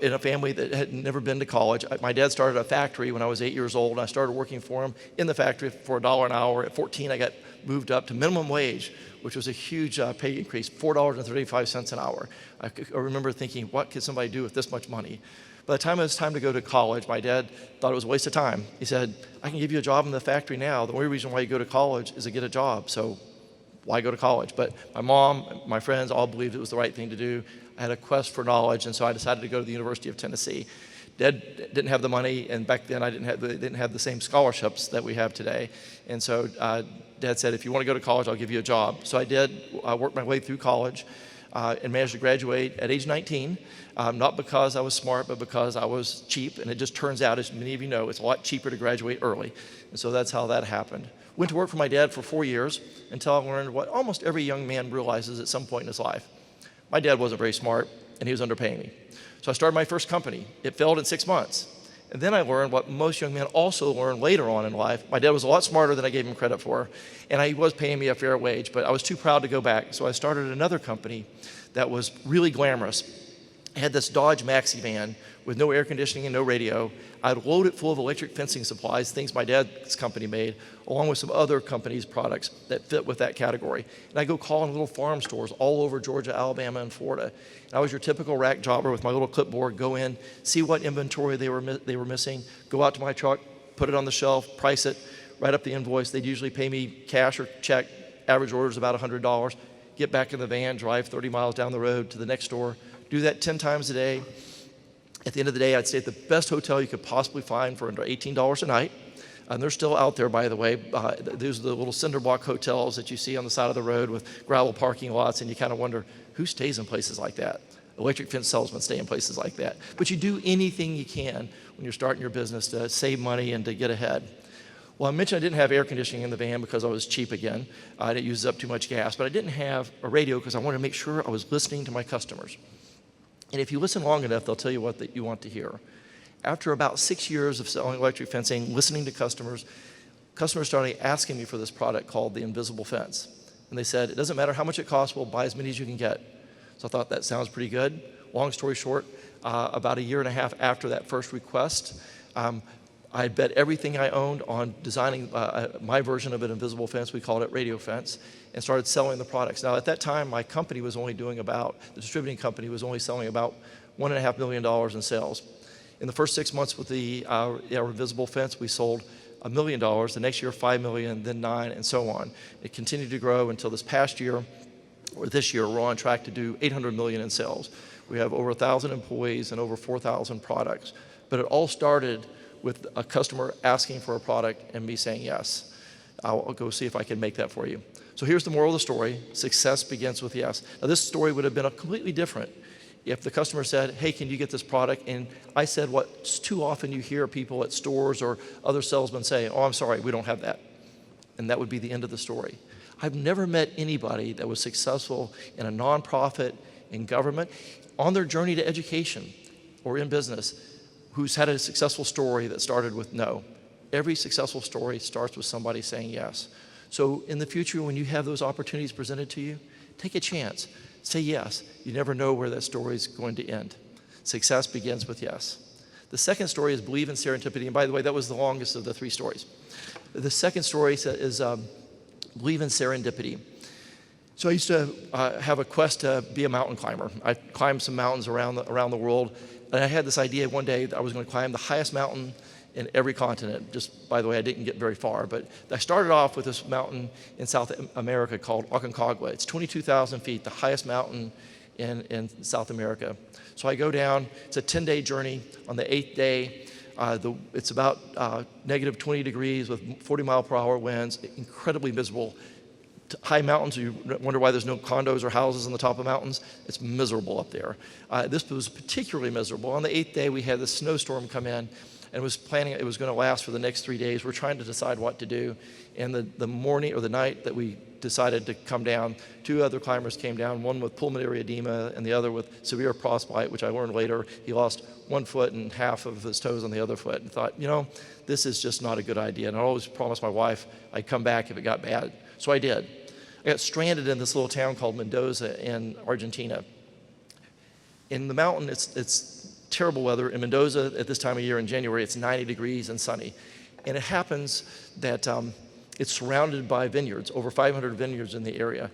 in a family that had never been to college. My dad started a factory when I was 8 years old, and I started working for him in the factory for $1 an hour. At 14, I got moved up to minimum wage, which was a huge pay increase, $4.35 an hour. I remember thinking, what could somebody do with this much money? By the time it was time to go to college, my dad thought it was a waste of time. He said, I can give you a job in the factory now. The only reason why you go to college is to get a job, so why go to college? But my mom, my friends all believed it was the right thing to do. I had a quest for knowledge, and so I decided to go to the University of Tennessee. Dad didn't have the money, and back then they didn't have the same scholarships that we have today. And so Dad said, if you want to go to college, I'll give you a job. So I did. I worked my way through college and managed to graduate at age 19, not because I was smart, but because I was cheap. And it just turns out, as many of you know, it's a lot cheaper to graduate early. And so that's how that happened. Went to work for my dad for 4 years until I learned what almost every young man realizes at some point in his life. My dad wasn't very smart, and he was underpaying me. So I started my first company. It failed in 6 months. And then I learned what most young men also learn later on in life. My dad was a lot smarter than I gave him credit for, and he was paying me a fair wage, but I was too proud to go back. So I started another company that was really glamorous. I had this Dodge Maxi van with no air conditioning and no radio. I'd load it full of electric fencing supplies, things my dad's company made, along with some other companies' products that fit with that category. And I'd go call in little farm stores all over Georgia, Alabama, and Florida. And I was your typical rack jobber with my little clipboard, go in, see what inventory they were missing, go out to my truck, put it on the shelf, price it, write up the invoice. They'd usually pay me cash or check, average order is about $100, get back in the van, drive 30 miles down the road to the next store, do that 10 times a day. At the end of the day, I'd stay at the best hotel you could possibly find for under $18 a night. And they're still out there, by the way. Those are the little cinder block hotels that you see on the side of the road with gravel parking lots, and you kind of wonder, who stays in places like that? Electric fence salesmen stay in places like that. But you do anything you can when you're starting your business to save money and to get ahead. Well, I mentioned I didn't have air conditioning in the van because I was cheap again. I didn't use up too much gas, but I didn't have a radio because I wanted to make sure I was listening to my customers. And if you listen long enough, they'll tell you what that you want to hear. After about 6 years of selling electric fencing, listening to customers started asking me for this product called the Invisible Fence. And they said, it doesn't matter how much it costs, we'll buy as many as you can get. So I thought that sounds pretty good. Long story short, about a year and a half after that first request, I bet everything I owned on designing my version of an invisible fence. We called it Radio Fence, and started selling the products. Now, at that time, my company was only doing the distributing company was only selling about $1.5 million in sales. In the first 6 months with our invisible fence, we sold $1 million. The next year, $5 million, then $9 million, and so on. It continued to grow until this past year, or this year, we're on track to do $800 million in sales. We have over 1,000 employees and over 4,000 products. But it all started with a customer asking for a product and me saying yes. I'll go see if I can make that for you. So here's the moral of the story. Success begins with yes. Now, this story would have been completely different if the customer said, hey, can you get this product? And I said what's too often you hear people at stores or other salesmen say, oh, I'm sorry, we don't have that. And that would be the end of the story. I've never met anybody that was successful in a nonprofit, in government, on their journey to education or in business, who's had a successful story that started with no. Every successful story starts with somebody saying yes. So in the future, when you have those opportunities presented to you, take a chance. Say yes. You never know where that story is going to end. Success begins with yes. The second story is believe in serendipity. And by the way, that was the longest of the 3 stories. The second story is believe in serendipity. So I used to have a quest to be a mountain climber. I climbed some mountains around the world. And I had this idea one day that I was going to climb the highest mountain in every continent. Just, by the way, I didn't get very far, but I started off with this mountain in South America called Aconcagua. It's 22,000 feet, the highest mountain in South America. So I go down, it's a 10-day journey. On the 8th day, it's about negative 20 degrees with 40-mile-per-hour winds, incredibly miserable. High mountains, you wonder why there's no condos or houses on the top of mountains. It's miserable up there. This was particularly miserable. On the 8th day, we had this snowstorm come in, and was planning it was going to last for the next 3 days. We're trying to decide what to do. And the morning or the night that we decided to come down, 2 other climbers came down, one with pulmonary edema and the other with severe frostbite, which I learned later. He lost 1 foot and half of his toes on the other foot, and thought, this is just not a good idea. And I always promised my wife I'd come back if it got bad. So I did. I got stranded in this little town called Mendoza in Argentina. In the mountain, it's terrible weather. In Mendoza at this time of year in January, it's 90 degrees and sunny. And it happens that it's surrounded by vineyards, over 500 vineyards in the area.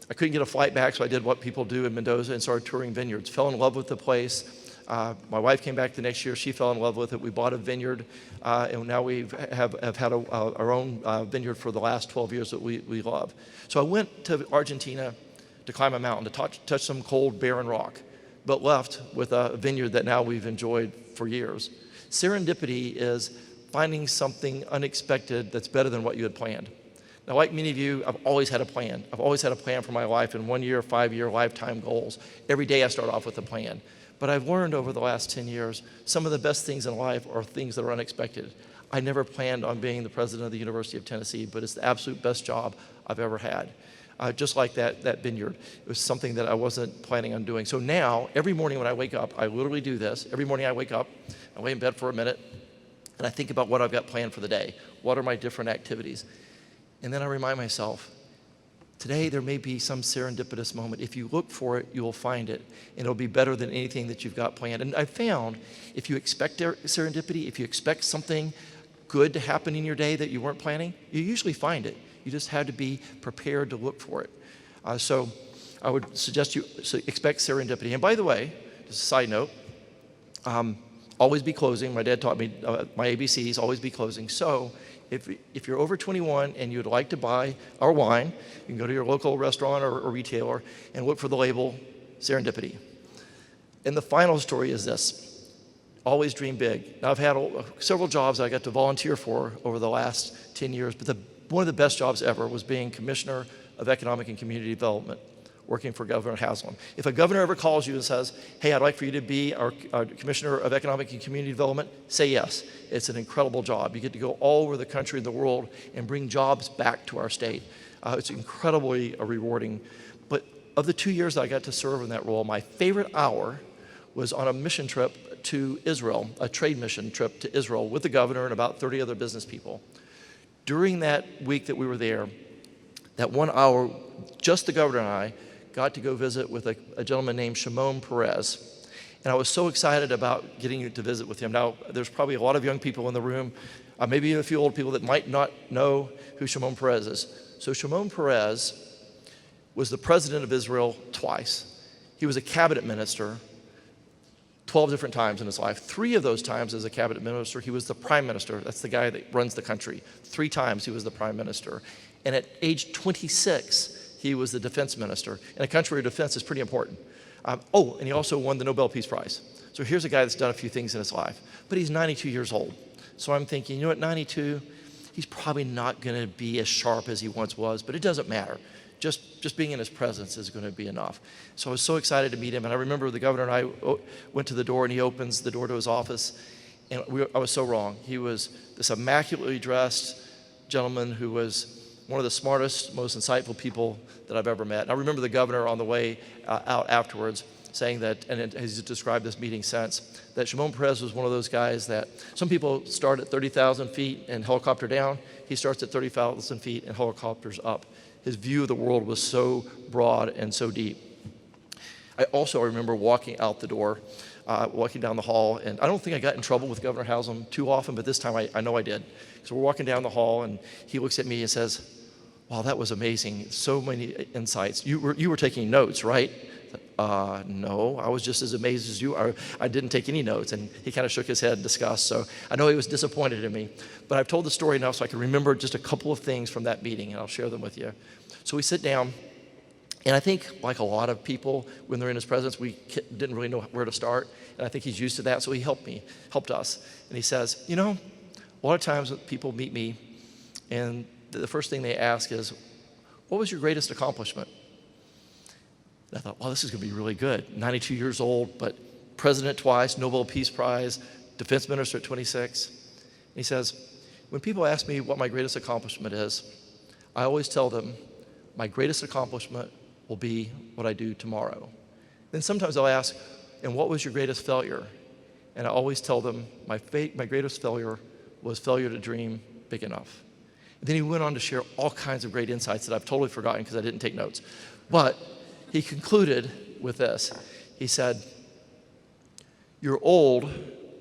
I couldn't get a flight back, so I did what people do in Mendoza and started touring vineyards. Fell in love with the place. My wife came back the next year. She fell in love with it. We bought a vineyard, and now we have had our own vineyard for the last 12 years that we love. So I went to Argentina to climb a mountain, to touch some cold, barren rock, but left with a vineyard that now we've enjoyed for years. Serendipity is finding something unexpected that's better than what you had planned. Now, like many of you, I've always had a plan. I've always had a plan for my life in 1 year, 5 year, lifetime goals. Every day I start off with a plan. But I've learned over the last 10 years, some of the best things in life are things that are unexpected. I never planned on being the president of the University of Tennessee, but it's the absolute best job I've ever had. Just like that vineyard. It was something that I wasn't planning on doing. So now, every morning when I wake up, I literally do this. Every morning I wake up, I lay in bed for a minute, and I think about what I've got planned for the day. What are my different activities? And then I remind myself, today there may be some serendipitous moment. If you look for it, you will find it, and it'll be better than anything that you've got planned. And I found if you expect serendipity, if you expect something good to happen in your day that you weren't planning, you usually find it. You just have to be prepared to look for it. So I would suggest you expect serendipity. And by the way, just a side note, always be closing. My dad taught me my ABCs, always be closing. So if you're over 21 and you'd like to buy our wine, you can go to your local restaurant or retailer and look for the label serendipity. And the final story is this: always dream big. Now, I've had several jobs I got to volunteer for over the last 10 years, but one of the best jobs ever was being Commissioner of Economic and Community Development, working for Governor Haslam. If a governor ever calls you and says, hey, I'd like for you to be our Commissioner of Economic and Community Development, say yes. It's an incredible job. You get to go all over the country and the world and bring jobs back to our state. It's incredibly rewarding. But of the 2 years that I got to serve in that role, my favorite hour was on a mission trip to Israel, a trade mission trip to Israel with the governor and about 30 other business people. During that week that we were there, that 1 hour, just the governor and I got to go visit with a gentleman named Shimon Peres. And I was so excited about getting to visit with him. Now, there's probably a lot of young people in the room, maybe a few old people that might not know who Shimon Peres is. So Shimon Peres was the president of Israel twice. He was a cabinet minister 12 different times in his life. 3 of those times as a cabinet minister, he was the prime minister. That's the guy that runs the country. 3 times he was the prime minister. And at age 26, he was the defense minister. In a country where defense is pretty important. And he also won the Nobel Peace Prize. So here's a guy that's done a few things in his life. But he's 92 years old. So I'm thinking, you know what, 92, he's probably not going to be as sharp as he once was, but it doesn't matter. Just being in his presence is going to be enough. So I was so excited to meet him. And I remember the governor and I went to the door, and he opens the door to his office. And I was so wrong. He was this immaculately dressed gentleman who was one of the smartest, most insightful people that I've ever met. And I remember the governor on the way out afterwards saying that, and he's described this meeting since, that Shimon Peres was one of those guys that some people start at 30,000 feet and helicopter down. He starts at 30,000 feet and helicopters up. His view of the world was so broad and so deep. I also remember walking out the door, walking down the hall, and I don't think I got in trouble with Governor Haslam too often, but this time I know I did. So we're walking down the hall, and he looks at me and says, wow, that was amazing. So many insights. You were taking notes, right? No, I was just as amazed as you are. I didn't take any notes. And he kind of shook his head in disgust. So I know he was disappointed in me. But I've told the story enough so I can remember just a couple of things from that meeting, and I'll share them with you. So we sit down, and I think, like a lot of people, when they're in his presence, we didn't really know where to start. And I think he's used to that, so he helped us. And he says, you know, a lot of times people meet me, and the first thing they ask is, what was your greatest accomplishment? And I thought, well, this is going to be really good. 92 years old, but president twice, Nobel Peace Prize, defense minister at 26. And he says, when people ask me what my greatest accomplishment is, I always tell them my greatest accomplishment will be what I do tomorrow. Then sometimes I'll ask, and what was your greatest failure? And I always tell them my greatest failure was failure to dream big enough. And then he went on to share all kinds of great insights that I've totally forgotten because I didn't take notes. But he concluded with this. He said, You're old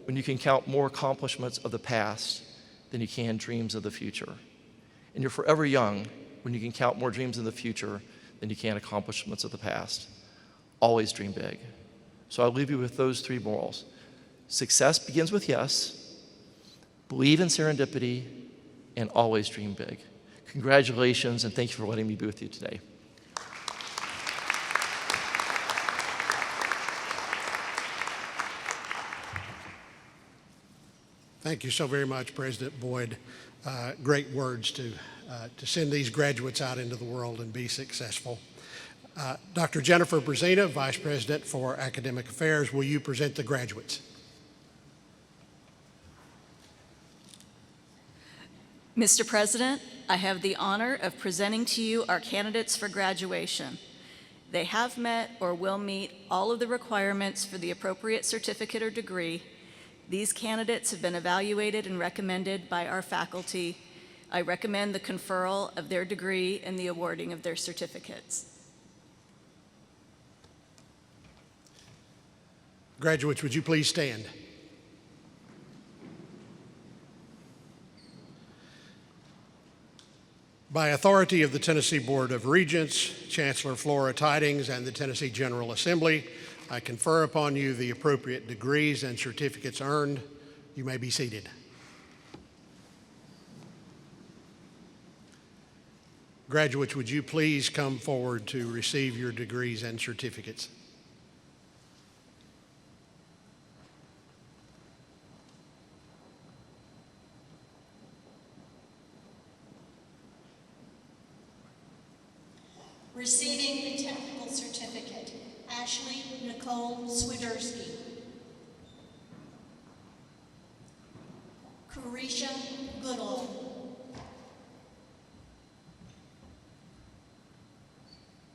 when you can count more accomplishments of the past than you can dreams of the future. And you're forever young when you can count more dreams in the future than you can accomplishments of the past. Always dream big. So I'll leave you with those three morals. Success begins with yes, believe in serendipity, and always dream big. Congratulations, and thank you for letting me be with you today. Thank you so very much, President Boyd. Great words to send these graduates out into the world and be successful. Dr. Jennifer Brzezina, Vice President for Academic Affairs, will you present the graduates? Mr. President, I have the honor of presenting to you our candidates for graduation. They have met or will meet all of the requirements for the appropriate certificate or degree. These candidates have been evaluated and recommended by our faculty. I recommend the conferral of their degree and the awarding of their certificates. Graduates, would you please stand? By authority of the Tennessee Board of Regents, Chancellor Flora Tidings, and the Tennessee General Assembly, I confer upon you the appropriate degrees and certificates earned. You may be seated. Graduates, would you please come forward to receive your degrees and certificates? Receiving the technical certificate, Ashley Nicole Swiderski. Carisha Goodall.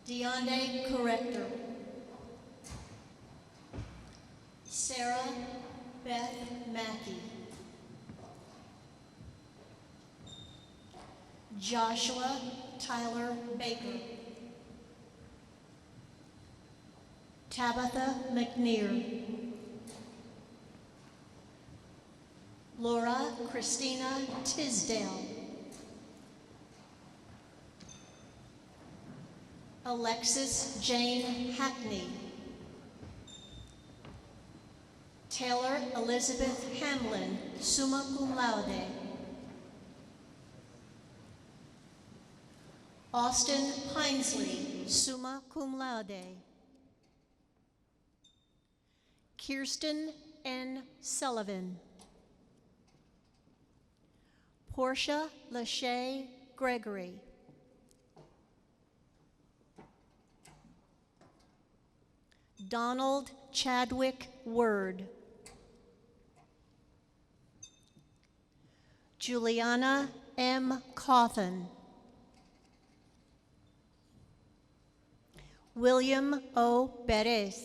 Deonde Corrector. Sarah Beth Mackey. Joshua Tyler Baker. Tabitha McNear. Laura Christina Tisdale. Alexis Jane Hackney. Taylor Elizabeth Hamlin, summa cum laude. Austin Hinesley, summa cum laude. Kirsten N. Sullivan. Portia Lachey Gregory. Donald Chadwick Word. Juliana M. Cawthon. William O. Perez.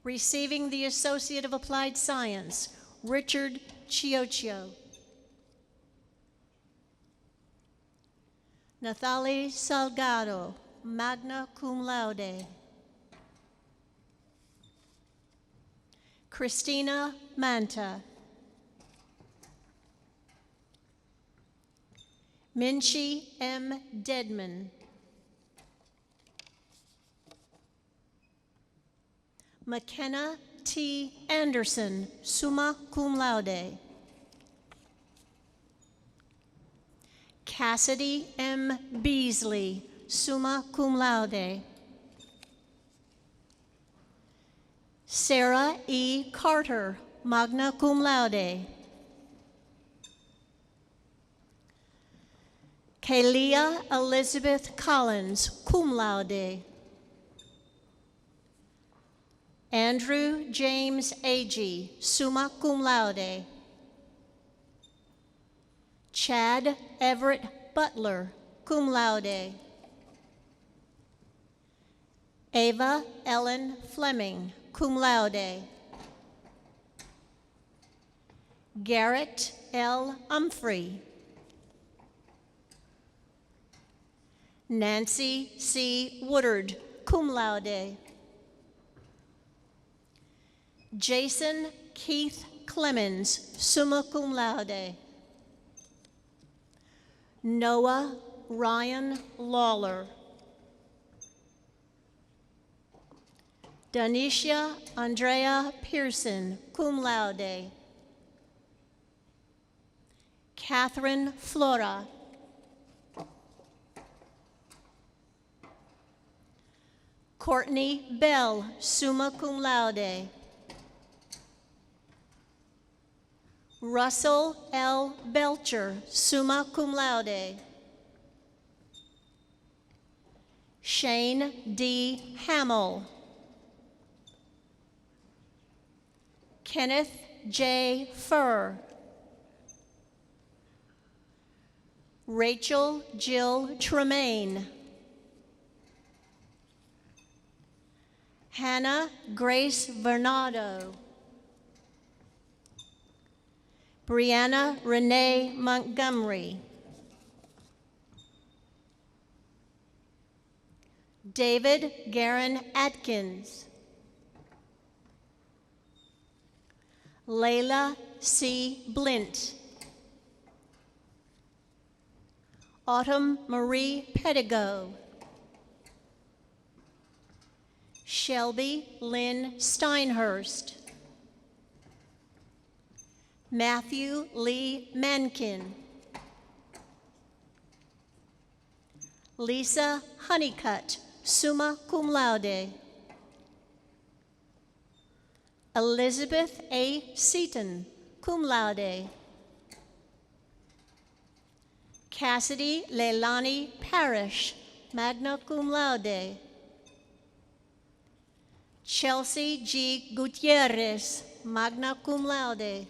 Receiving the Associate of Applied Science, Richard Chiocchio. Nathalie Salgado, magna cum laude. Christina Manta. Minchie M. Dedman. McKenna T. Anderson, summa cum laude. Cassidy M. Beasley, summa cum laude. Sarah E. Carter, magna cum laude. Kalia Elizabeth Collins, cum laude. Andrew James Agee, summa cum laude. Chad Everett Butler, cum laude. Ava Ellen Fleming, cum laude. Garrett L. Humphrey. Nancy C. Woodard, cum laude. Jason Keith Clemens, summa cum laude. Noah Ryan Lawler. Danisha Andrea Pearson, cum laude. Catherine Flora. Courtney Bell, summa cum laude. Russell L. Belcher, summa cum laude. Shane D. Hamill. Kenneth J. Furr. Rachel Jill Tremaine. Hannah Grace Bernardo. Brianna Renee Montgomery. David Garin Atkins. Layla C. Blint. Autumn Marie Pedigo. Shelby Lynn Steinhurst. Matthew Lee Mankin. Lisa Honeycutt, summa cum laude. Elizabeth A. Seaton, cum laude. Cassidy Leilani Parrish, magna cum laude. Chelsea G. Gutierrez, magna cum laude.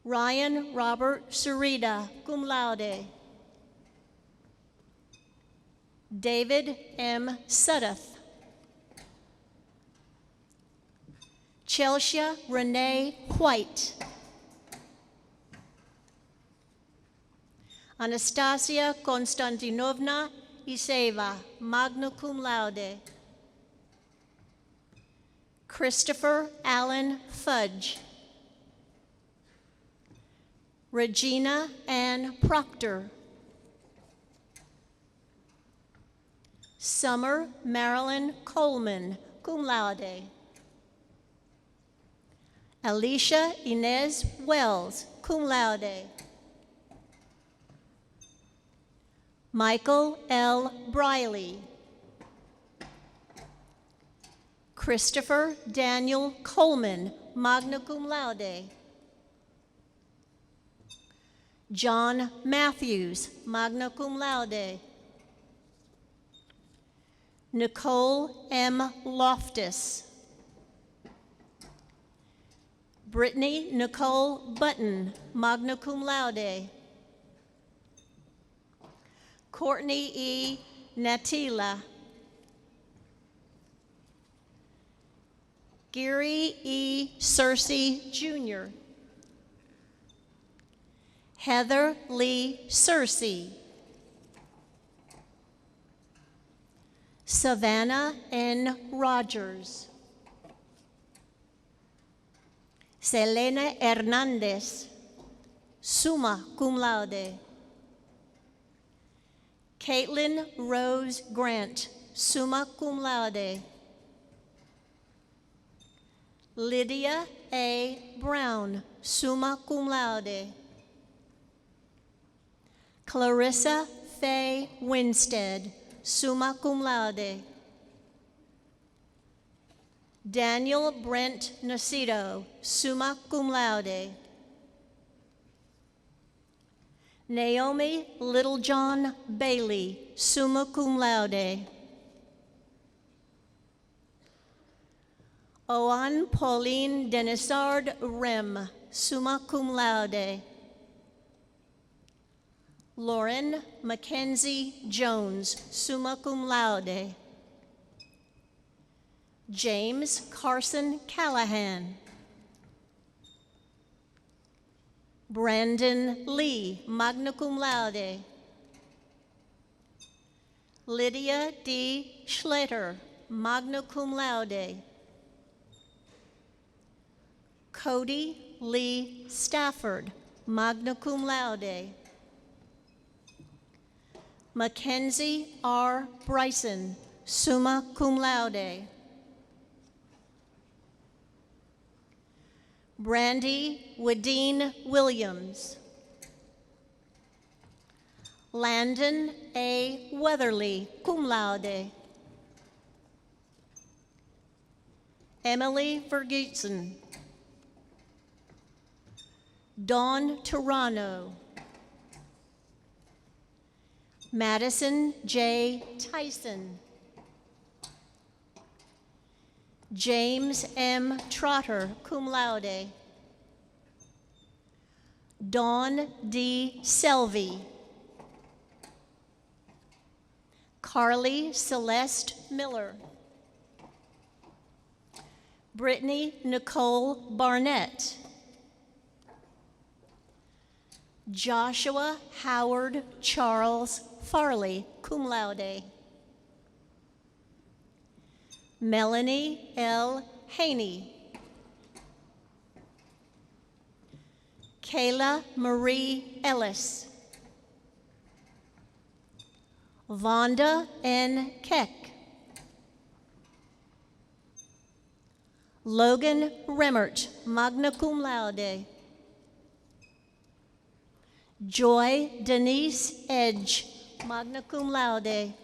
Ryan Robert Sarita, cum laude. David M. Sudduth. Chelsea Renee White. Anastasia Konstantinovna Iseva, magna cum laude. Christopher Allen Fudge. Regina Ann Proctor. Summer Marilyn Coleman, cum laude. Alicia Inez Wells, cum laude. Michael L. Briley. Christopher Daniel Coleman, magna cum laude. John Matthews, magna cum laude. Nicole M. Loftus. Brittany Nicole Button, magna cum laude. Courtney E. Natila. Gary E. Searcy Jr. Heather Lee Searcy. Savannah N. Rogers. Selena Hernandez, summa cum laude. Caitlin Rose Grant, summa cum laude. Lydia A. Brown, summa cum laude. Clarissa Faye Winstead, summa cum laude. Daniel Brent Nacito, summa cum laude. Naomi Littlejohn Bailey, summa cum laude. Oan Pauline Denisard Rem, summa cum laude. Lauren Mackenzie Jones, summa cum laude. James Carson Callahan. Brandon Lee, magna cum laude. Lydia D. Schletter, magna cum laude. Cody Lee Stafford, magna cum laude. Mackenzie R. Bryson, summa cum laude. Brandy Wadeen Williams. Landon A. Weatherly, cum laude. Emily Vergutsen. Dawn Turano. Madison J. Tyson. James M. Trotter, cum laude. Dawn D. Selvey. Carly Celeste Miller. Brittany Nicole Barnett. Joshua Howard Charles Farley, cum laude. Melanie L. Haney. Kayla Marie Ellis. Vonda N. Keck. Logan Remmert, magna cum laude. Joy Denise Edge, magna cum laude.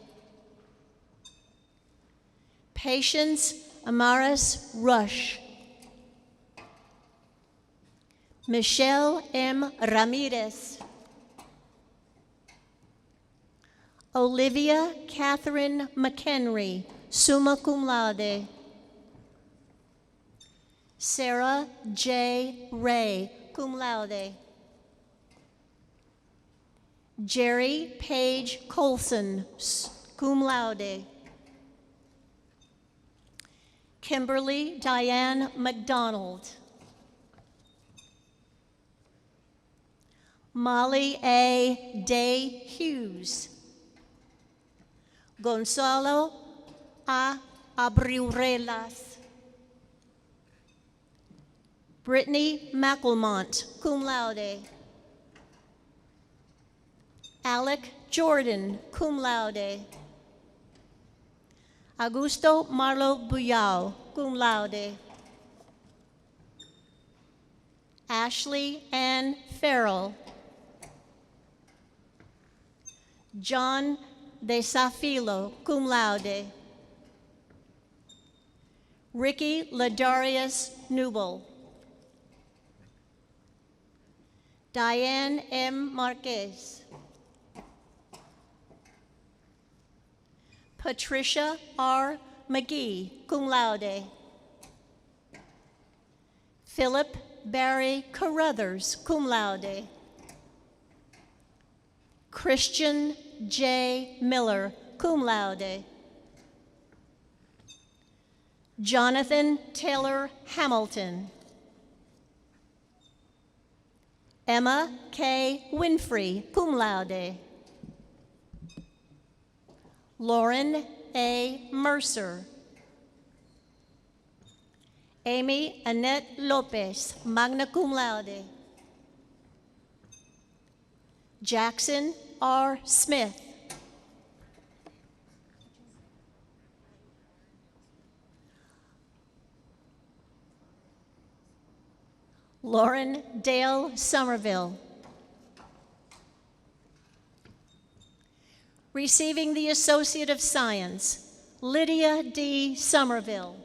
Patience Amaris Rush. Michelle M. Ramirez. Olivia Catherine McHenry, summa cum laude. Sarah J. Ray, cum laude. Jerry Page Colson, cum laude. Kimberly Diane McDonald. Molly A. Day Hughes. Gonzalo A. Abriurelas. Brittany McElmont, cum laude. Alec Jordan, cum laude. Augusto Marlo Buyao, cum laude. Ashley Ann Farrell. John Desafilo, cum laude. Ricky Ladarius Newell. Diane M. Marquez. Patricia R. McGee, cum laude. Philip Barry Carruthers, cum laude. Christian J. Miller, cum laude. Jonathan Taylor Hamilton. Emma K. Winfrey, cum laude. Lauren A. Mercer. Amy Annette Lopez, magna cum laude. Jackson R. Smith. Lauren Dale Somerville. Receiving the Associate of Science, Lydia D. Somerville.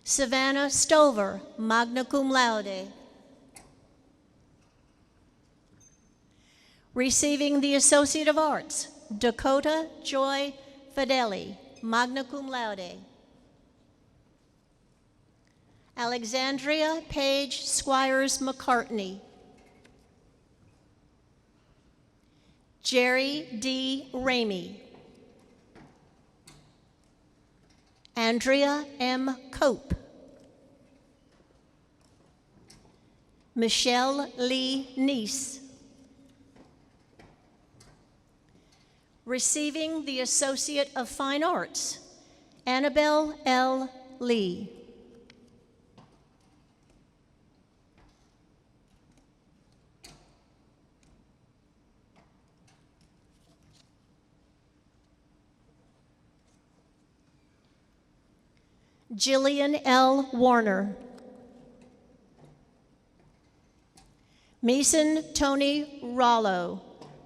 Savannah Stover, magna cum laude. Receiving the Associate of Arts, Dakota Joy Fideli, magna cum laude. Alexandria Page Squires McCartney. Jerry D. Ramey. Andrea M. Cope. Michelle Lee Neese. Receiving the Associate of Fine Arts, Annabelle L. Lee. Jillian L. Warner. Mason Tony Rollo,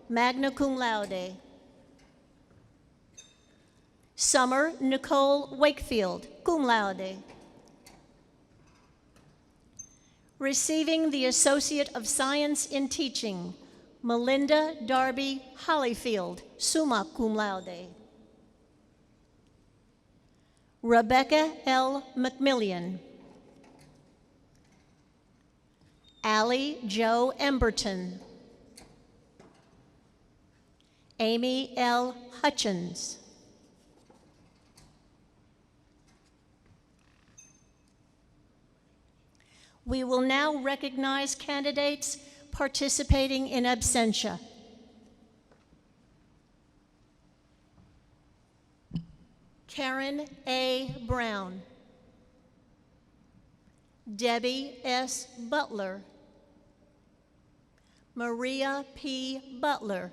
magna cum laude. Summer Nicole Wakefield, cum laude. Receiving the Associate of Science in Teaching, Melinda Darby Hollyfield, summa cum laude. Rebecca L. McMillian. Allie Jo Emberton. Amy L. Hutchins. We will now recognize candidates participating in absentia. Karen A. Brown. Debbie S. Butler. Maria P. Butler.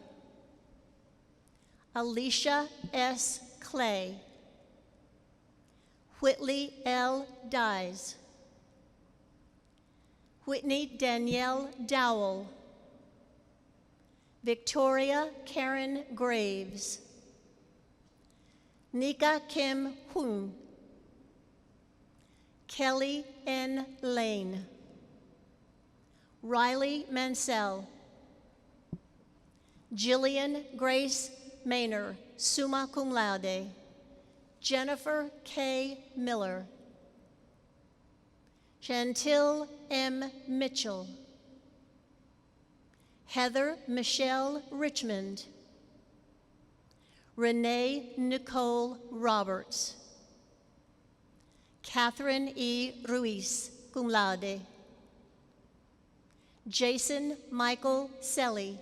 Alicia S. Clay. Whitley L. Dyes. Whitney Danielle Dowell. Victoria Karen Graves. Nika Kim Hung. Kelly N. Lane. Riley Mansell. Jillian Grace Maynor, summa cum laude. Jennifer K. Miller. Chantil M. Mitchell. Heather Michelle Richmond. Renee Nicole Roberts. Catherine E. Ruiz, cum laude. Jason Michael Selly.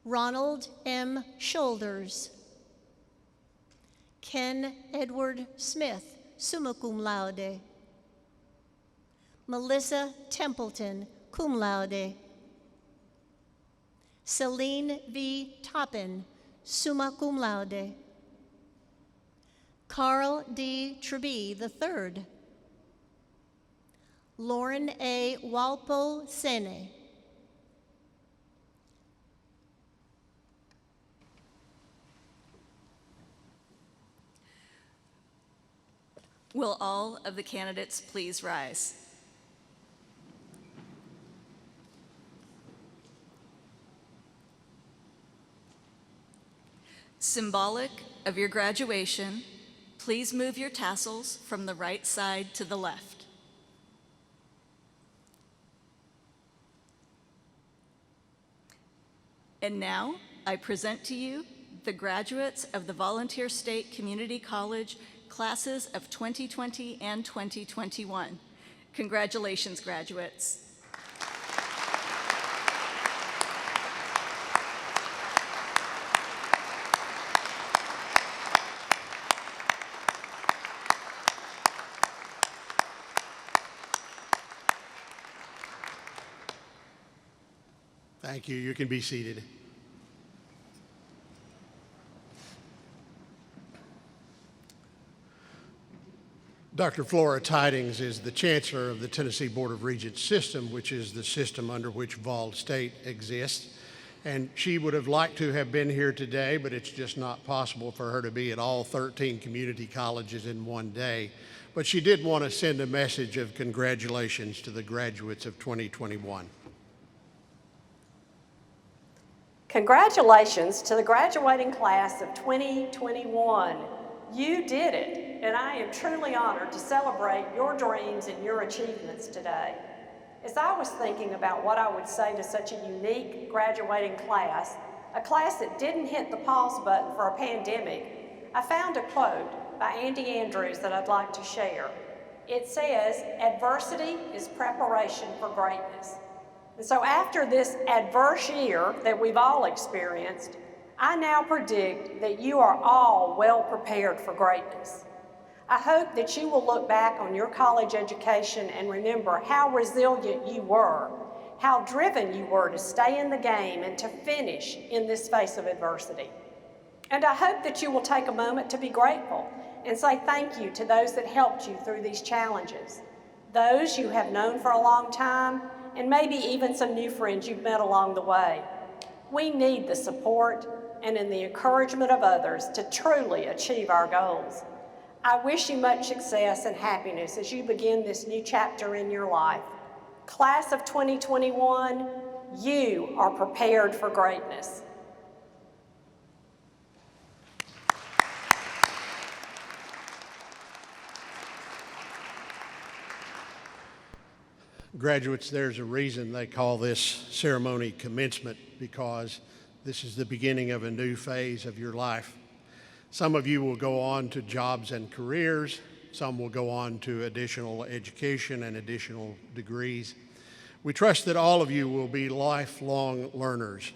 Ronald M. Shoulders. Ken Edward Smith, summa cum laude. Melissa Templeton, cum laude. Celine V. Toppin, summa cum laude. Carl D. Treby III. Lauren A. Walpole Sene. Will all of the candidates please rise? Symbolic of your graduation, please move your tassels from the right side to the left. And now, I present to you the graduates of the Volunteer State Community College classes of 2020 and 2021. Congratulations, graduates. Thank you. You can be seated. Dr. Flora Tidings is the Chancellor of the Tennessee Board of Regents system, which is the system under which Vol State exists. And she would have liked to have been here today, but it's just not possible for her to be at all 13 community colleges in one day. But she did want to send a message of congratulations to the graduates of 2021. Congratulations to the graduating class of 2021. You did it, and I am truly honored to celebrate your dreams and your achievements today. As I was thinking about what I would say to such a unique graduating class, a class that didn't hit the pause button for a pandemic, I found a quote by Andy Andrews that I'd like to share. It says, "Adversity is preparation for greatness." And so after this adverse year that we've all experienced, I now predict that you are all well prepared for greatness. I hope that you will look back on your college education and remember how resilient you were, how driven you were to stay in the game and to finish in this face of adversity. And I hope that you will take a moment to be grateful and say thank you to those that helped you through these challenges, those you have known for a long time, and maybe even some new friends you've met along the way. We need the support and in the encouragement of others to truly achieve our goals. I wish you much success and happiness as you begin this new chapter in your life. Class of 2021, you are prepared for greatness. Graduates, there's a reason they call this ceremony commencement, because this is the beginning of a new phase of your life. Some of you will go on to jobs and careers. Some will go on to additional education and additional degrees. We trust that all of you will be lifelong learners.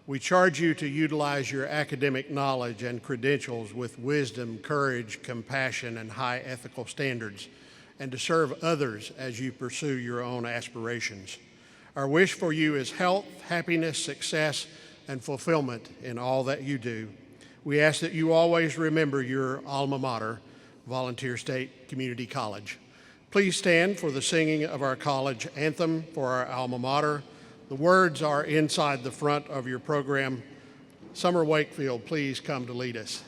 We charge you to utilize your academic knowledge and credentials with wisdom, courage, compassion, and high ethical standards, and to serve others as you pursue your own aspirations. Our wish for you is health, happiness, success, and fulfillment in all that you do. We ask that you always remember your alma mater, Volunteer State Community College. Please stand for the singing of our college anthem for our alma mater. The words are inside the front of your program. Summer Wakefield, please come to lead us.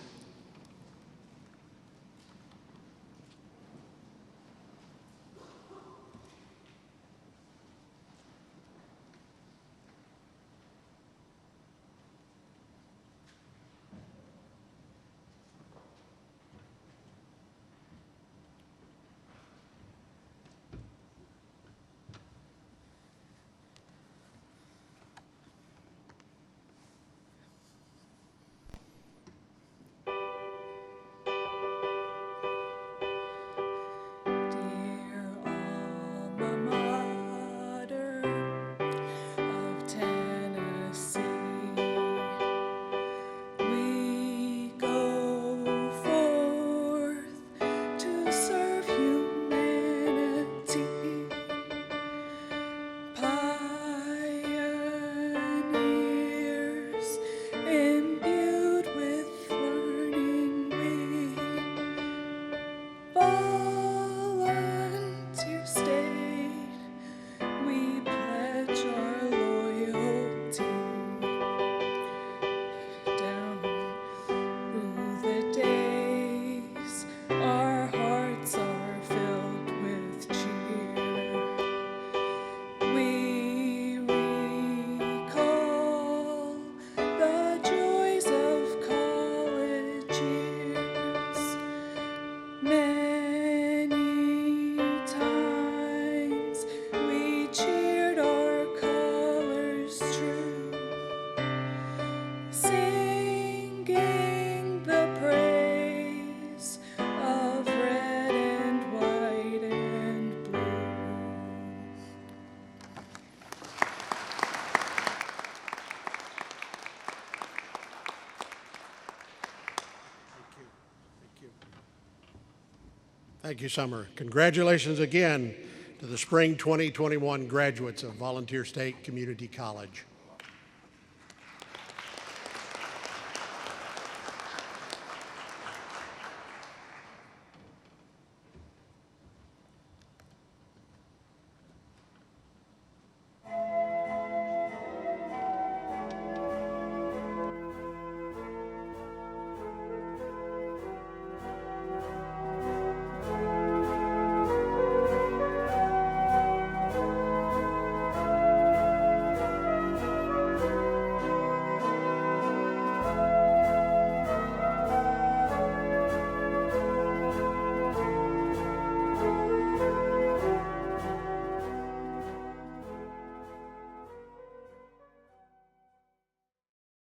Thank you, Summer. Congratulations again to the spring 2021 graduates of Volunteer State Community College.